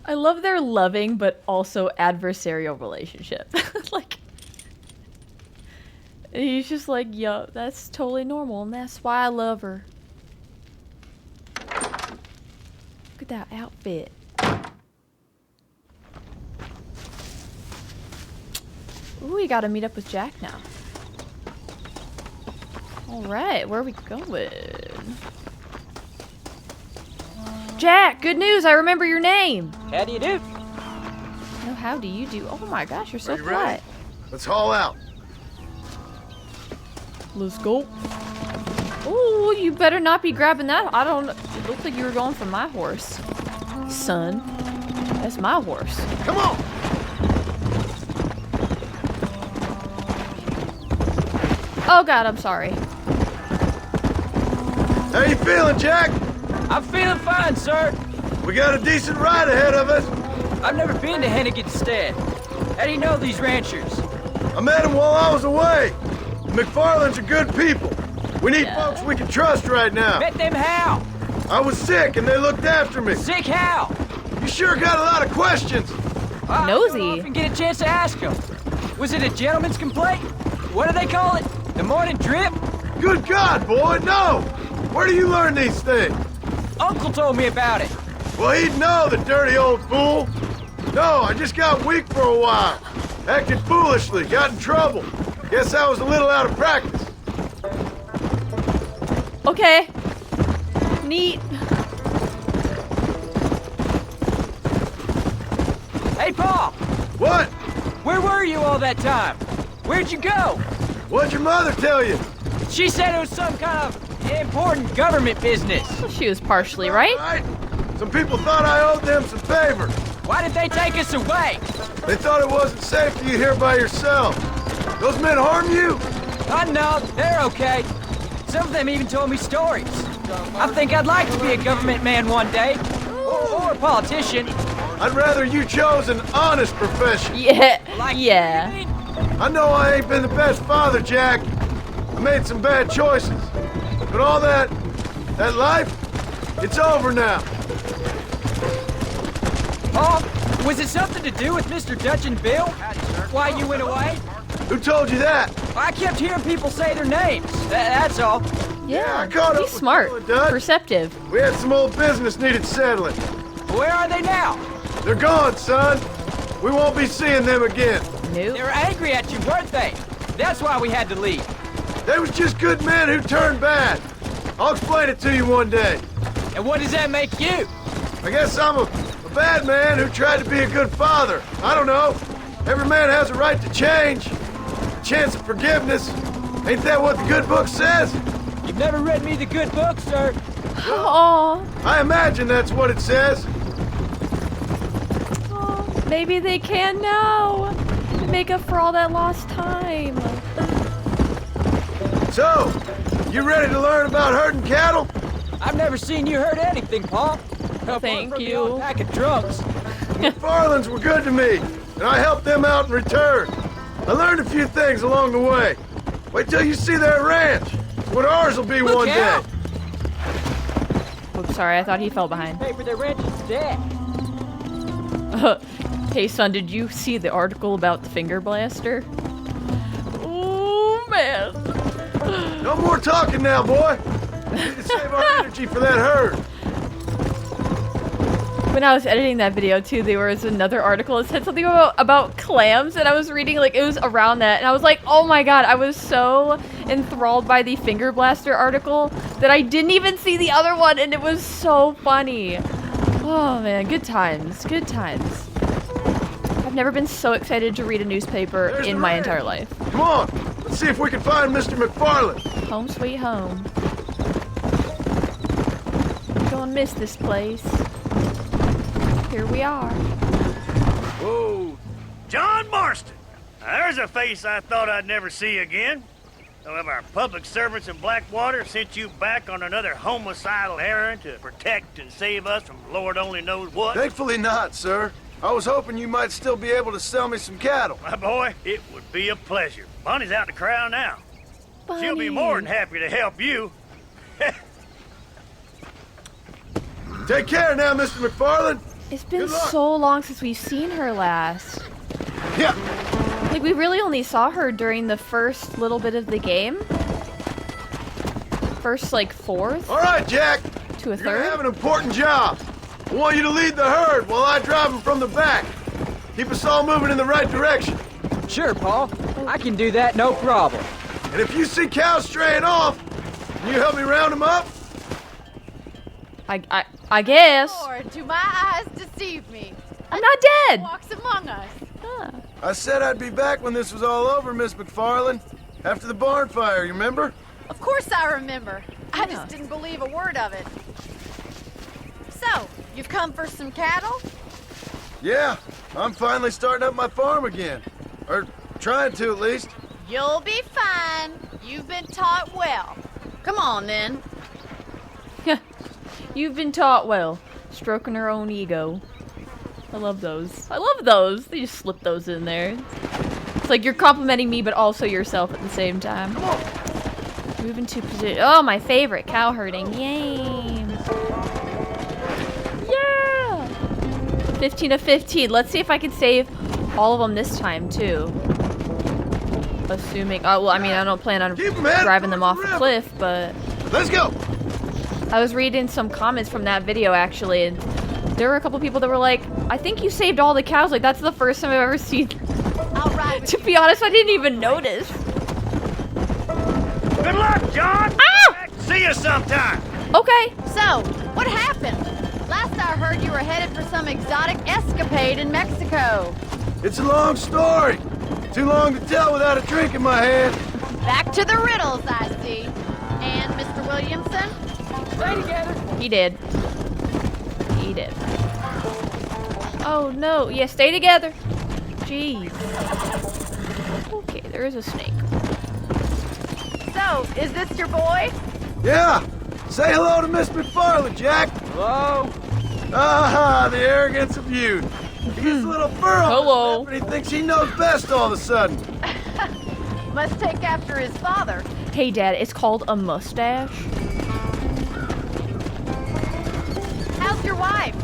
I love their loving but also adversarial relationship. Like, he's just like, yo, that's totally normal, and that's why I love her. Look at that outfit. Ooh, we gotta meet up with Jack now. Alright, where are we going? Jack, good news, I remember your name. How do you do? No, how do you do? Oh my gosh, you're so Are you polite. ready? Let's haul out. Let's go. Ooh, you better not be grabbing that. I don't. It looked like you were going for my horse, son. That's my horse. Come on. Oh God, I'm sorry. How you feeling, Jack? I'm feeling fine, sir. We got a decent ride ahead of us. I've never been to Hennigan's Stead. How do you know these ranchers? I met them while I was away. The McFarlands are good people. We need folks we can trust right now. Met them how? I was sick and they looked after me. Sick how? You sure got a lot of questions. I Nosy. don't often get a chance to ask them. Was it a gentleman's complaint? What do they call it? The morning drip? Good God, boy, no! Where do you learn these things? Uncle told me about it. Well, he'd know, the dirty old fool. No, I just got weak for a while. Acted foolishly, got in trouble. Guess I was a little out of practice. Okay. Neat. Hey, Paul! What? Where were you all that time? Where'd you go? What'd your mother tell you? She said it was some kind of important government business. Well, she was partially right. Right? Some people thought I owed them some favor. Why did they take us away? They thought it wasn't safe for you here by yourself. Those men harm you? No, they're okay. Some of them even told me stories. I think I'd like to be a government man one day. Or a politician. I'd rather you chose an honest profession. Yeah. Like yeah. I know I ain't been the best father, Jack. I made some bad choices. But all that life, it's over now. Paul, was it something to do with Mr. Dutch and Bill? Why you went away? Who told you that? I kept hearing people say their names. That's all. Yeah, I caught up he's with smart, Bill and Dutch. perceptive. We had some old business needed settling. Where are they now? They're gone, son. We won't be seeing them again. Nope. They were angry at you, weren't they? That's why we had to leave. They was just good men who turned bad. I'll explain it to you one day. And what does that make you? I guess I'm a bad man who tried to be a good father. I don't know. Every man has a right to change. A chance of forgiveness. Ain't that what the good book says? You've never read me the good book, sir. Oh, I imagine that's what it says. maybe they can now. Make up for all that lost time. So, you ready to learn about herding cattle? I've never seen you hurt anything, Paul. Thank you. The old pack of drunks. McFarlands were good to me, and I helped them out in return. I learned a few things along the way. Wait till you see their ranch. What ours will be one day. Oops, sorry, I thought he fell behind. Pay for their ranch is dead. Hey, son, did you see the article about the finger blaster? Oh, man. No more talking now, boy. We need to save our energy for that herd. When I was editing that video too, there was another article that said something about clams, and I was reading, like, it was around that, and I was like, oh my god, I was so enthralled by the finger blaster article that I didn't even see the other one, and it was so funny. Oh man, good times, good times. I've never been so excited to read a newspaper in my entire life. Come on, let's see if we can find Mr. McFarland. Home sweet home. Gonna miss this place. Here we are. Whoa, John Marston. Now, there's a face I thought I'd never see again. Some of our public servants in Blackwater sent you back on another homicidal errand to protect and save us from Lord only knows what. Thankfully not, sir. I was hoping you might still be able to sell me some cattle. My boy, it would be a pleasure. Bonnie's out in the crowd now. Bonnie. She'll be more than happy to help you. Take care now, Mr. McFarland. It's been so long since we've seen her last. Yeah. Like, we really only saw her during the first little bit of the game. First, like, fourth. All right, Jack. To a You're gonna third. have an important job. I want you to lead the herd while I drive them from the back. Keep us all moving in the right direction. Sure, Paul. I can do that, no problem. And if you see cows straying off, can you help me round them up? I guess. Lord, do my eyes deceive me? I'm not dead. Walks among us. Huh. I said I'd be back when this was all over, Miss McFarland. After the barn fire, you remember? Of course I remember. I just didn't believe a word of it. So, you've come for some cattle? Yeah, I'm finally starting up my farm again. Or trying to, at least. You'll be fine. You've been taught well. Come on, then. You've been taught well. Stroking her own ego. I love those. I love those. They just slip those in there. It's like you're complimenting me, but also yourself at the same time. Come on. Move into position. Oh, my favorite. Cow herding. Yay. Yeah. 15 of 15. Let's see if I can save all of them this time, too. Assuming... Oh, well, I mean, I don't plan on driving them off a cliff, but... Let's go. I was reading some comments from that video, actually, and there were a couple people that were like, I think you saved all the cows. Like, that's the first time I've ever seen. To be honest, I didn't even notice. Good luck, John! Ah! See you sometime! Okay. So, what happened? Last I heard you were headed for some exotic escapade in Mexico. It's a long story. Too long to tell without a drink in my hand. Back to the riddles, I see. And Mr. Williamson? Stay together. He did. He did. Oh, no. Yeah, stay together. Jeez. Okay, there is a snake. So, is this your boy? Yeah. Say hello to Miss McFarland, Jack. Hello. Ah, the arrogance of youth. He gets a little fur on Hello. his lip, and he thinks he knows best all of a sudden. Must take after his father. Hey, Dad, it's called a mustache. How's your wife?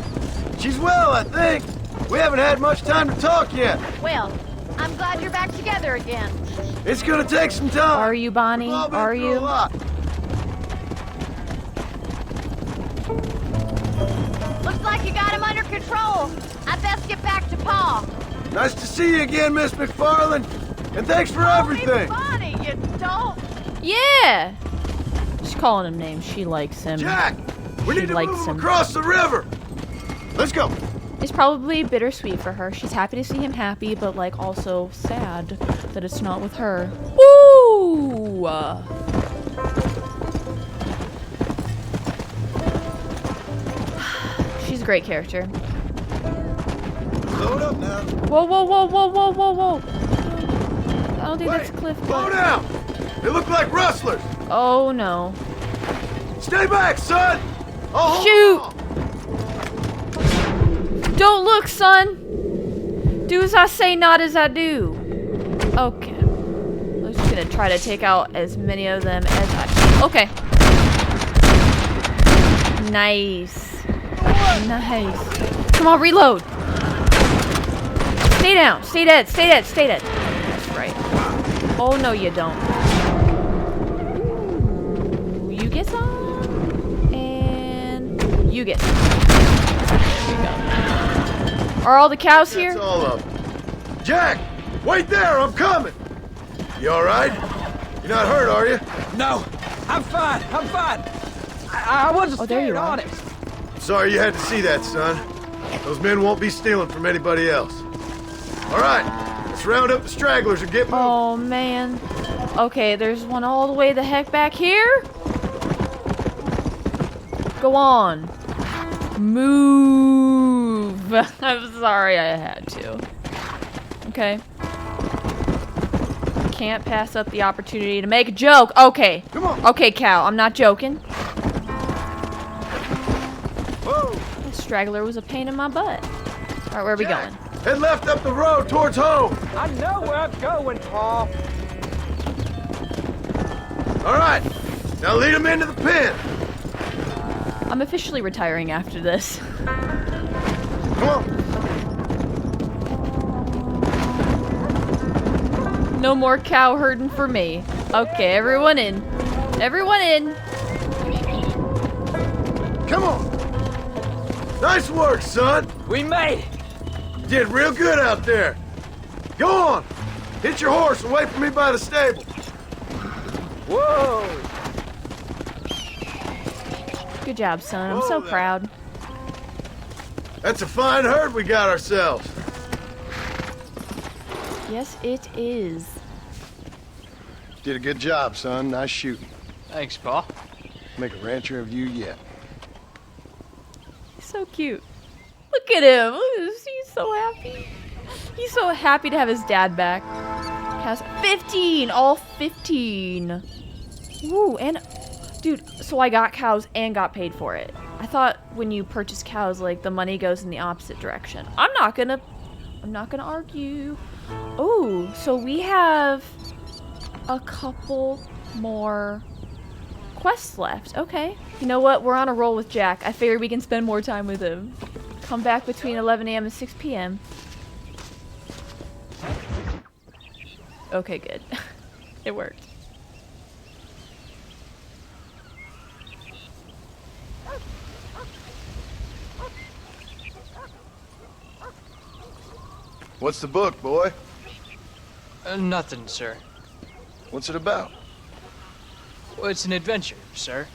She's well, I think. We haven't had much time to talk yet. Well, I'm glad you're back together again. It's gonna take some time. Are you, Bonnie? We've all been Are through a you? lot. Looks like you got him under control. I best get back to Pa. Nice to see you again, Miss McFarland. And thanks for Call me everything. Bonnie, you don't. Yeah. She's calling him names. She likes him. Jack, we She need to likes move him him. across the river. Let's go. It's probably bittersweet for her. She's happy to see him happy, but like also sad that it's not with her. Woo! She's a great character. Load up now. Whoa, whoa, whoa, whoa, whoa, whoa, whoa. I don't think that's Cliff. Slow down. They look like rustlers. Oh no. Stay back, son. I'll Shoot! hold Don't look, son. Do as I say, not as I do. Okay. I'm just gonna try to take out as many of them as I can. Okay. Nice. Nice. Come on, reload. Stay down. Stay dead. Stay dead. Stay dead. That's right. Oh, no, you don't. Ooh, you get some. And you get some. There you go. Are all the cows here? That's all up. Jack, wait there. I'm coming. You all right? You're not hurt, are you? No, I'm fine. I'm fine. I wasn't there you scared, are. honest. Sorry you had to see that, son. Those men won't be stealing from anybody else. All right, let's round up the stragglers and get moving. Oh, man. Okay, there's one all the way the heck back here. Go on. Move. I'm sorry I had to. Okay. Can't pass up the opportunity to make a joke. Okay. Come on. Okay, Cal, I'm not joking. Whoa. The straggler was a pain in my butt. All right, where are we Jack, going? head left up the road towards home. I know where I'm going, Paul. All right, now lead them into the pen. I'm officially retiring after this. Come on. No more cow herding for me. Okay, everyone in. Everyone in. Come on. Nice work, son. We made it. Did real good out there. Go on. Hit your horse and wait for me by the stable. Whoa. Good job, son. I'm Whoa so there. proud. That's a fine herd we got ourselves. Yes, it is. Did a good job, son. Nice shooting. Thanks, Pa. Make a rancher of you yet. He's so cute. Look at him. Look at this. He's so happy. He's so happy to have his dad back. Has 15. All 15. Ooh, and dude, so I got cows and got paid for it. I thought when you purchase cows, like the money goes in the opposite direction. I'm not gonna argue. Oh, so we have a couple more quests left. Okay. You know what? We're on a roll with Jack. I figure we can spend more time with him. Come back between 11 a.m. and 6 p.m. Okay, good. It worked. What's the book, boy? Nothing, sir. What's it about? Well, it's an adventure, sir.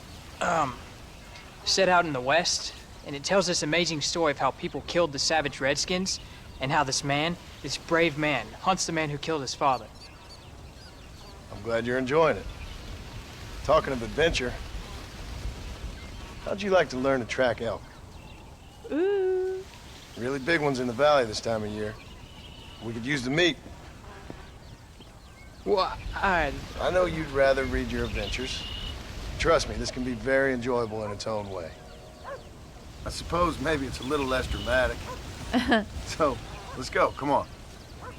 Set out in the West, and it tells this amazing story of how people killed the savage Redskins, and how this man, this brave man, hunts the man who killed his father. I'm glad you're enjoying it. Talking of adventure, how'd you like to learn to track elk? Ooh. Really big ones in the valley this time of year. We could use the meat. Well, I know you'd rather read your adventures. Trust me, this can be very enjoyable in its own way. I suppose maybe it's a little less dramatic. So, let's go, come on.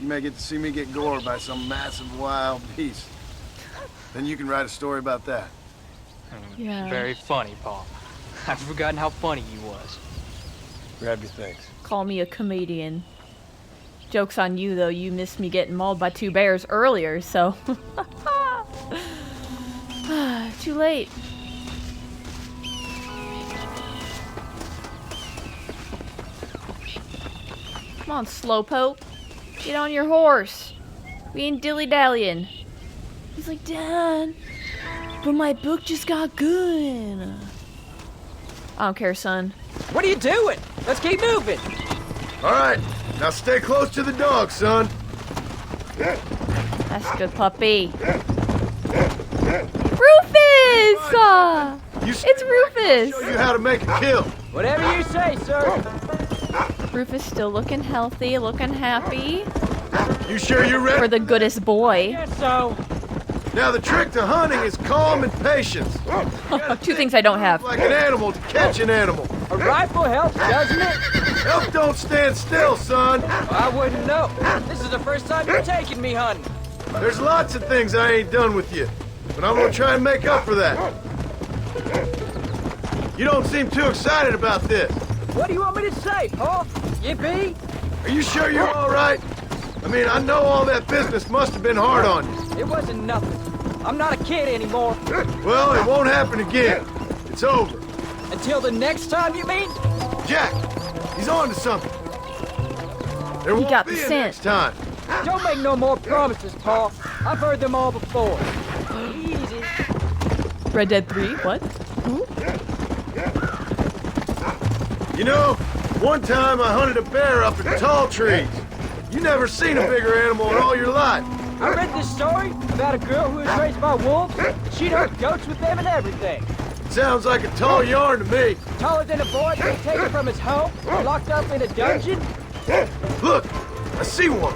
You may get to see me get gored by some massive wild beast. Then you can write a story about that. Yeah. Very funny, Paul. I've forgotten how funny he was. Grab your things. Call me a comedian. Joke's on you, though. You missed me getting mauled by 2 bears earlier, so... Too late. Come on, slowpoke. Get on your horse. We ain't dilly-dallying. He's like, Dad, but my book just got good. I don't care, son. What are you doing? Let's keep moving. All right, now stay close to the dog, son. That's a good puppy. Rufus! It's Rufus! Show you how to make a kill. Whatever you say, sir. Rufus still looking healthy, looking happy. You sure you're ready? For the goodest boy. Yes, so. Now the trick to hunting is calm and patience. 2 things I don't have. Like an animal to catch an animal. A rifle helps, doesn't it? Elk don't stand still, son. I wouldn't know. This is the first time you're taking me hunting. There's lots of things I ain't done with you, but I'm gonna try and make up for that. You don't seem too excited about this. What do you want me to say, Paul? Yippee? Are you sure you're all right? I mean, I know all that business must have been hard on you. It wasn't nothing. I'm not a kid anymore. Well, it won't happen again. It's over. Until the next time, you mean? Jack, he's on to something. There won't got be the a scent. next time. Don't make no more promises, Paul. I've heard them all before. Easy. Red Dead 3? What? You know, one time I hunted a bear up in tall trees. You never seen a bigger animal in all your life. I read this story about a girl who was raised by wolves. She'd hunt goats with them and everything. Sounds like a tall yarn to me. Taller than a boy being taken from his home and locked up in a dungeon. Look, I see one.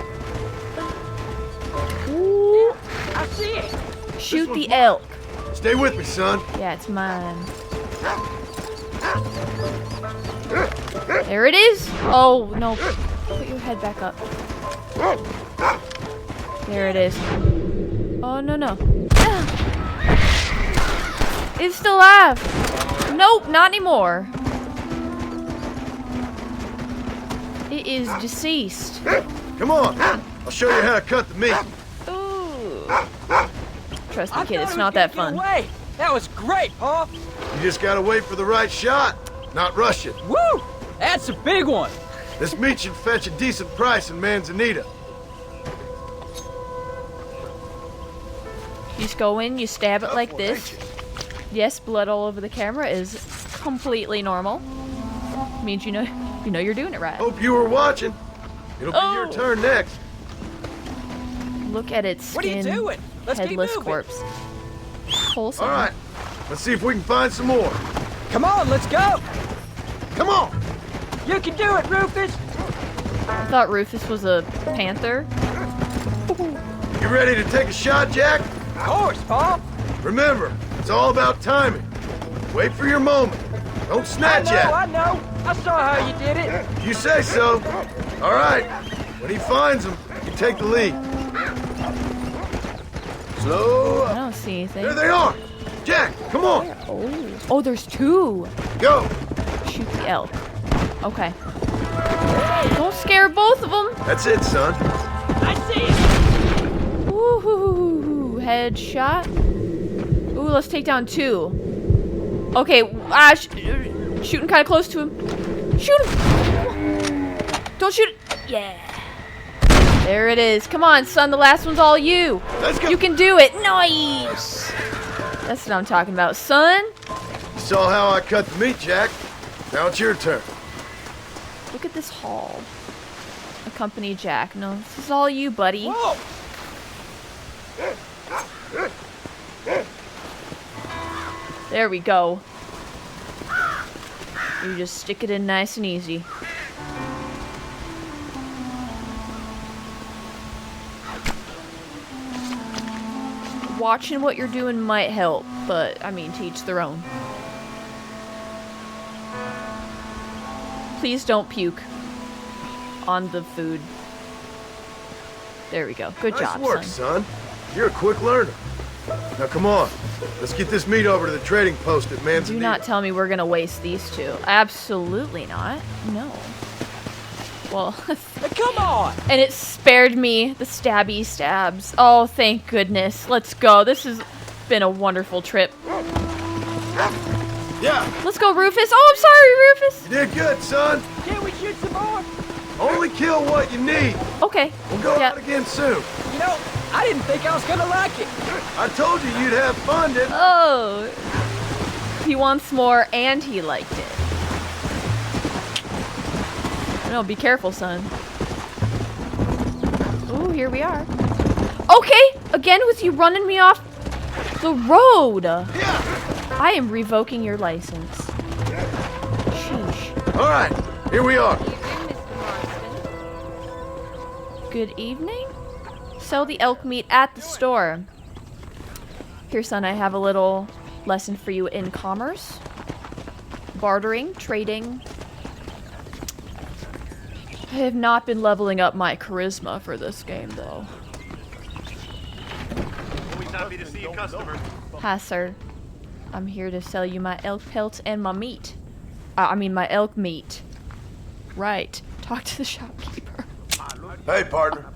Ooh. I see it. Shoot the elk. Stay with me, son. Yeah, it's mine. There it is. Oh, no. Put your head back up. There it is. Oh, no, no. It's still alive. Nope, not anymore. It is deceased. Come on. I'll show you how to cut the meat. Ooh. Trust me, kid, it's not that fun. Wait, that was great, Paul. You just gotta wait for the right shot, not rush it. Woo! That's a big one. This meat should fetch a decent price in Manzanita. You just go in, you stab it like this. Yes, blood all over the camera is completely normal. Means you know you're doing it right. Hope you were watching. It'll be your turn next. Look at its What are you skin, doing? Let's keep headless moving. corpse. Wholesome. All right, let's see if we can find some more. Come on, let's go. Come on. You can do it, Rufus. I thought Rufus was a panther. You ready to take a shot, Jack? Of course, Paul. Remember, it's all about timing. Wait for your moment. Don't snatch at it. I know. I saw how you did it. You say so. All right. When he finds them, you take the lead. Slow I up. don't see anything. There they are. Jack, come on. Oh, there's 2. Go. Shoot the elk. Okay. Don't scare both of them. That's it, son. I see it. Ooh, headshot. Ooh, let's take down 2. Okay, shooting kind of close to him. Shoot him. Don't shoot it. Yeah. There it is. Come on, son. The last one's all you. Let's go. You can do it. Nice. That's what I'm talking about, son. You saw how I cut the meat, Jack. Now it's your turn. Look at this haul. Accompany Jack. No, this is all you, buddy. Whoa. There we go. You just stick it in nice and easy. Watching what you're doing might help, but I mean, to each their own. Please don't puke on the food. There we go. Good job, nice work, son. You're a quick learner. Now come on. Let's get this meat over to the trading post at Manzanita. Do not tell me we're gonna waste these two. Absolutely not. No. Well, come on! And it spared me the stabby stabs. Oh, thank goodness. Let's go. This has been a wonderful trip. Yeah. Let's go, Rufus. Oh, I'm sorry, Rufus. You did good, son. Can't we shoot some more? Only kill what you need. Okay. We'll go out again soon. You know, I didn't think I was gonna like it. I told you you'd have fun, didn't I? Oh. He wants more and he liked it. No, be careful, son. Ooh, here we are. Okay, again with you running me off the road. Yeah. I am revoking your license. Sheesh. All right, here we are. Good evening. Sell the elk meat at the store. Here, son, I have a little lesson for you in commerce. Bartering, trading. I have not been leveling up my charisma for this game, though. Always happy to see a customer. Hi, sir. I'm here to sell you my elk pelts and my meat. I mean, my elk meat. Right. Talk to the shopkeeper. Hey, partner.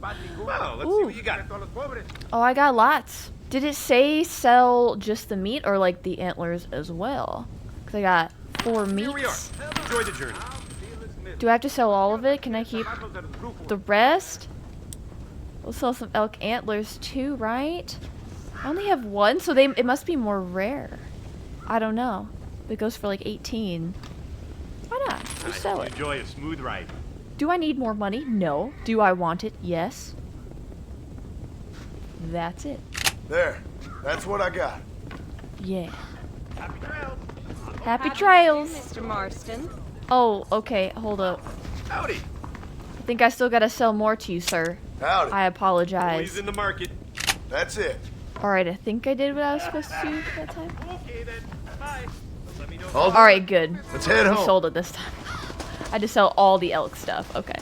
Well, let's see what you got. Oh, I got lots. Did it say sell just the meat or like the antlers as well? Because I got 4 meats. Here we are. Enjoy the journey. Do I have to sell all of it? Can I keep the rest? We'll sell some elk antlers too, right? I only have 1, so it must be more rare. I don't know. It goes for like 18. Why not? Just sell it. Enjoy a smooth ride. Do I need more money? No. Do I want it? Yes. That's it. There. That's what I got. Yeah. Happy trails. Happy trails. Mr. Marston. Oh, okay. Hold up. Howdy. I think I still gotta sell more to you, sir. Howdy. I apologize. Always in the market. That's it. Alright, I think I did what I was supposed to do that time. Okay then. Bye. Let me know. Alright, good. Let's head I home. sold it this time. I just sell all the elk stuff. Okay.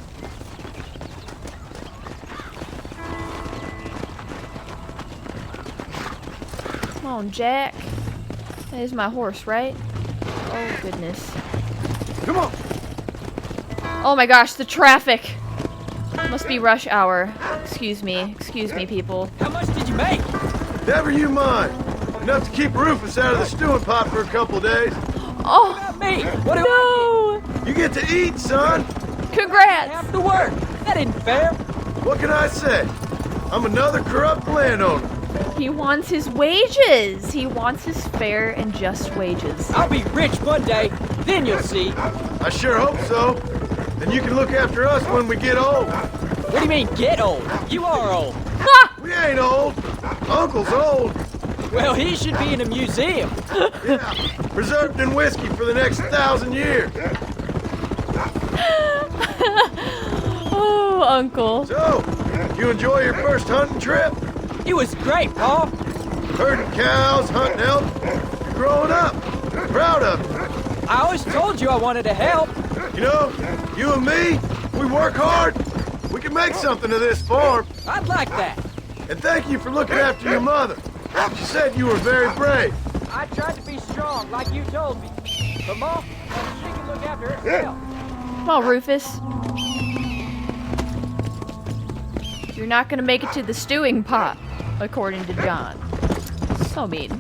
Come on, Jack. That is my horse, right? Oh, goodness. Come on. Oh my gosh, the traffic. Must be rush hour. Excuse me, people. How much did you make? Never you mind. Enough to keep Rufus out of the stewing pot for a couple of days. Oh, Not me. What do I You get to eat, son. congrats! have to work? That isn't fair. What can I say? I'm another corrupt landowner. He wants his wages. He wants his fair and just wages. I'll be rich one day. Then you'll see. I sure hope so. Then you can look after us when we get old. What do you mean, get old? You are old. We ain't old. Uncle's old. Well, he should be in a museum. Yeah, preserved in whiskey for the next 1,000 years. Oh, Uncle. So, you enjoy your first hunting trip? It was great, Pa. Herding cows, hunting elk. You're growing up. Proud of it. I always told you I wanted to help. You know, you and me, we work hard. We can make something of this farm. I'd like that. And thank you for looking after your mother. She said you were very brave. I tried to be strong, like you told me. But Ma, she can look after herself. Come on, Rufus. You're not gonna make it to the stewing pot, according to John. So mean.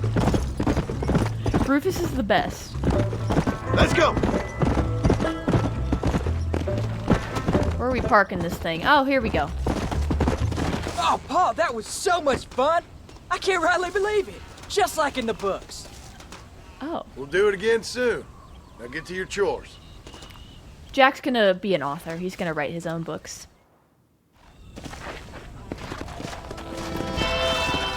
Rufus is the best. Let's go. Where are we parking this thing? Oh, here we go. Oh, Paul, that was so much fun. I can't rightly believe it. Just like in the books. Oh. We'll do it again soon. Now get to your chores. Jack's gonna be an author. He's gonna write his own books.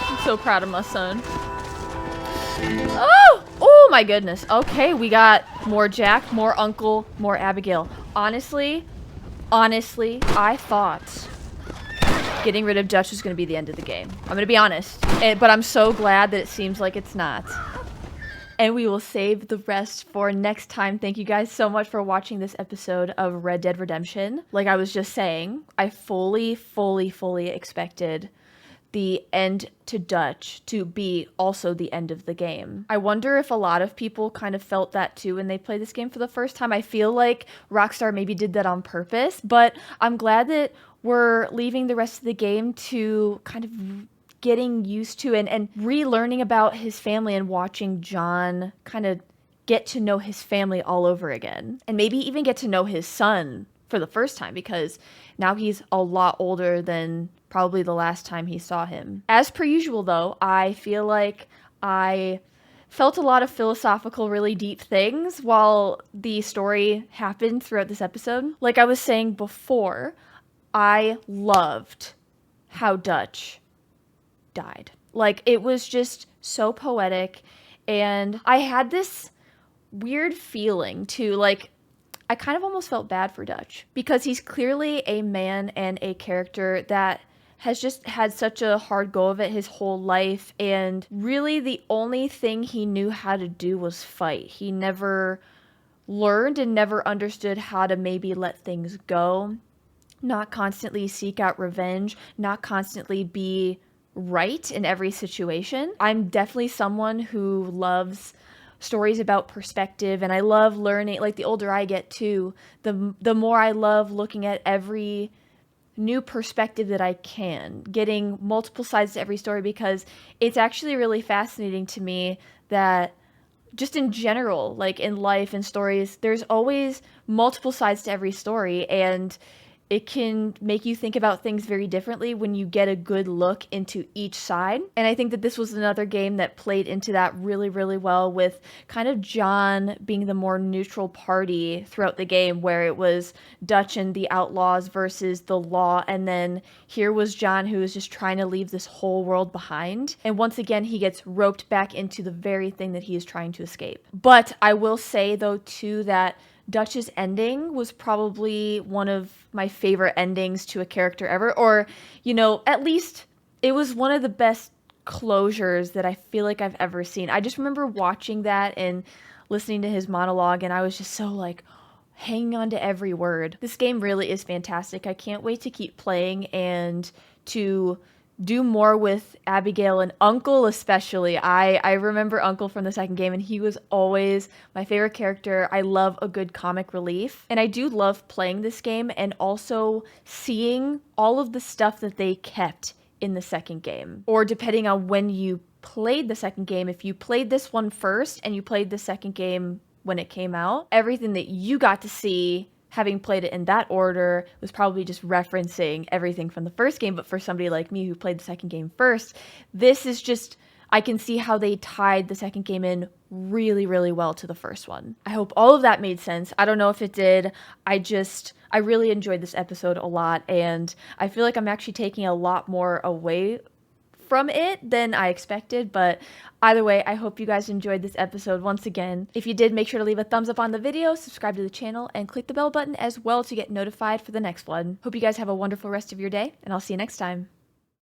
I'm so proud of my son. Oh! Oh my goodness. Okay, we got more Jack, more Uncle, more Abigail. Honestly, I thought getting rid of Dutch was going to be the end of the game. I'm going to be honest. But I'm so glad that it seems like it's not. And we will save the rest for next time. Thank you guys so much for watching this episode of Red Dead Redemption. Like I was just saying, I fully expected the end to Dutch to be also the end of the game. I wonder if a lot of people kind of felt that too when they played this game for the first time. I feel like Rockstar maybe did that on purpose, but I'm glad that we're leaving the rest of the game to kind of getting used to and relearning about his family and watching John kind of get to know his family all over again. And maybe even get to know his son for the first time, because now he's a lot older than probably the last time he saw him. As per usual though, I feel like I felt a lot of philosophical, really deep things while the story happened throughout this episode. Like I was saying before, I loved how Dutch died. Like, it was just so poetic, and I had this weird feeling too, like, I kind of almost felt bad for Dutch, because he's clearly a man and a character that has just had such a hard go of it his whole life, and really the only thing he knew how to do was fight. He never learned and never understood how to maybe let things go, not constantly seek out revenge, not constantly be right in every situation. I'm definitely someone who loves stories about perspective, and I love learning. Like, the older I get too, the more I love looking at every new perspective that I can, getting multiple sides to every story, because it's actually really fascinating to me that just in general, like in life and stories, there's always multiple sides to every story, and it can make you think about things very differently when you get a good look into each side. And I think that this was another game that played into that really, really well, with kind of John being the more neutral party throughout the game, where it was Dutch and the outlaws versus the law. And then here was John, who was just trying to leave this whole world behind. And once again, he gets roped back into the very thing that he is trying to escape. But I will say though too that Dutch's ending was probably one of my favorite endings to a character ever, or, you know, at least it was one of the best closures that I feel like I've ever seen. I just remember watching that and listening to his monologue, and I was just so like hanging on to every word. This game really is fantastic. I can't wait to keep playing and to do more with Abigail and Uncle especially. I remember Uncle from the second game, and he was always my favorite character. I love a good comic relief, and I do love playing this game and also seeing all of the stuff that they kept in the second game. Or depending on when you played the second game, if you played this one first and you played the second game when it came out, everything that you got to see having played it in that order was probably just referencing everything from the first game. But for somebody like me who played the second game first, this is just, I can see how they tied the second game in really, really well to the first one. I hope all of that made sense. I don't know if it did. I really enjoyed this episode a lot, and I feel like I'm actually taking a lot more away from it than I expected. But either way, I hope you guys enjoyed this episode once again. If you did, make sure to leave a thumbs up on the video, subscribe to the channel, and click the bell button as well to get notified for the next one. Hope you guys have a wonderful rest of your day, and I'll see you next time.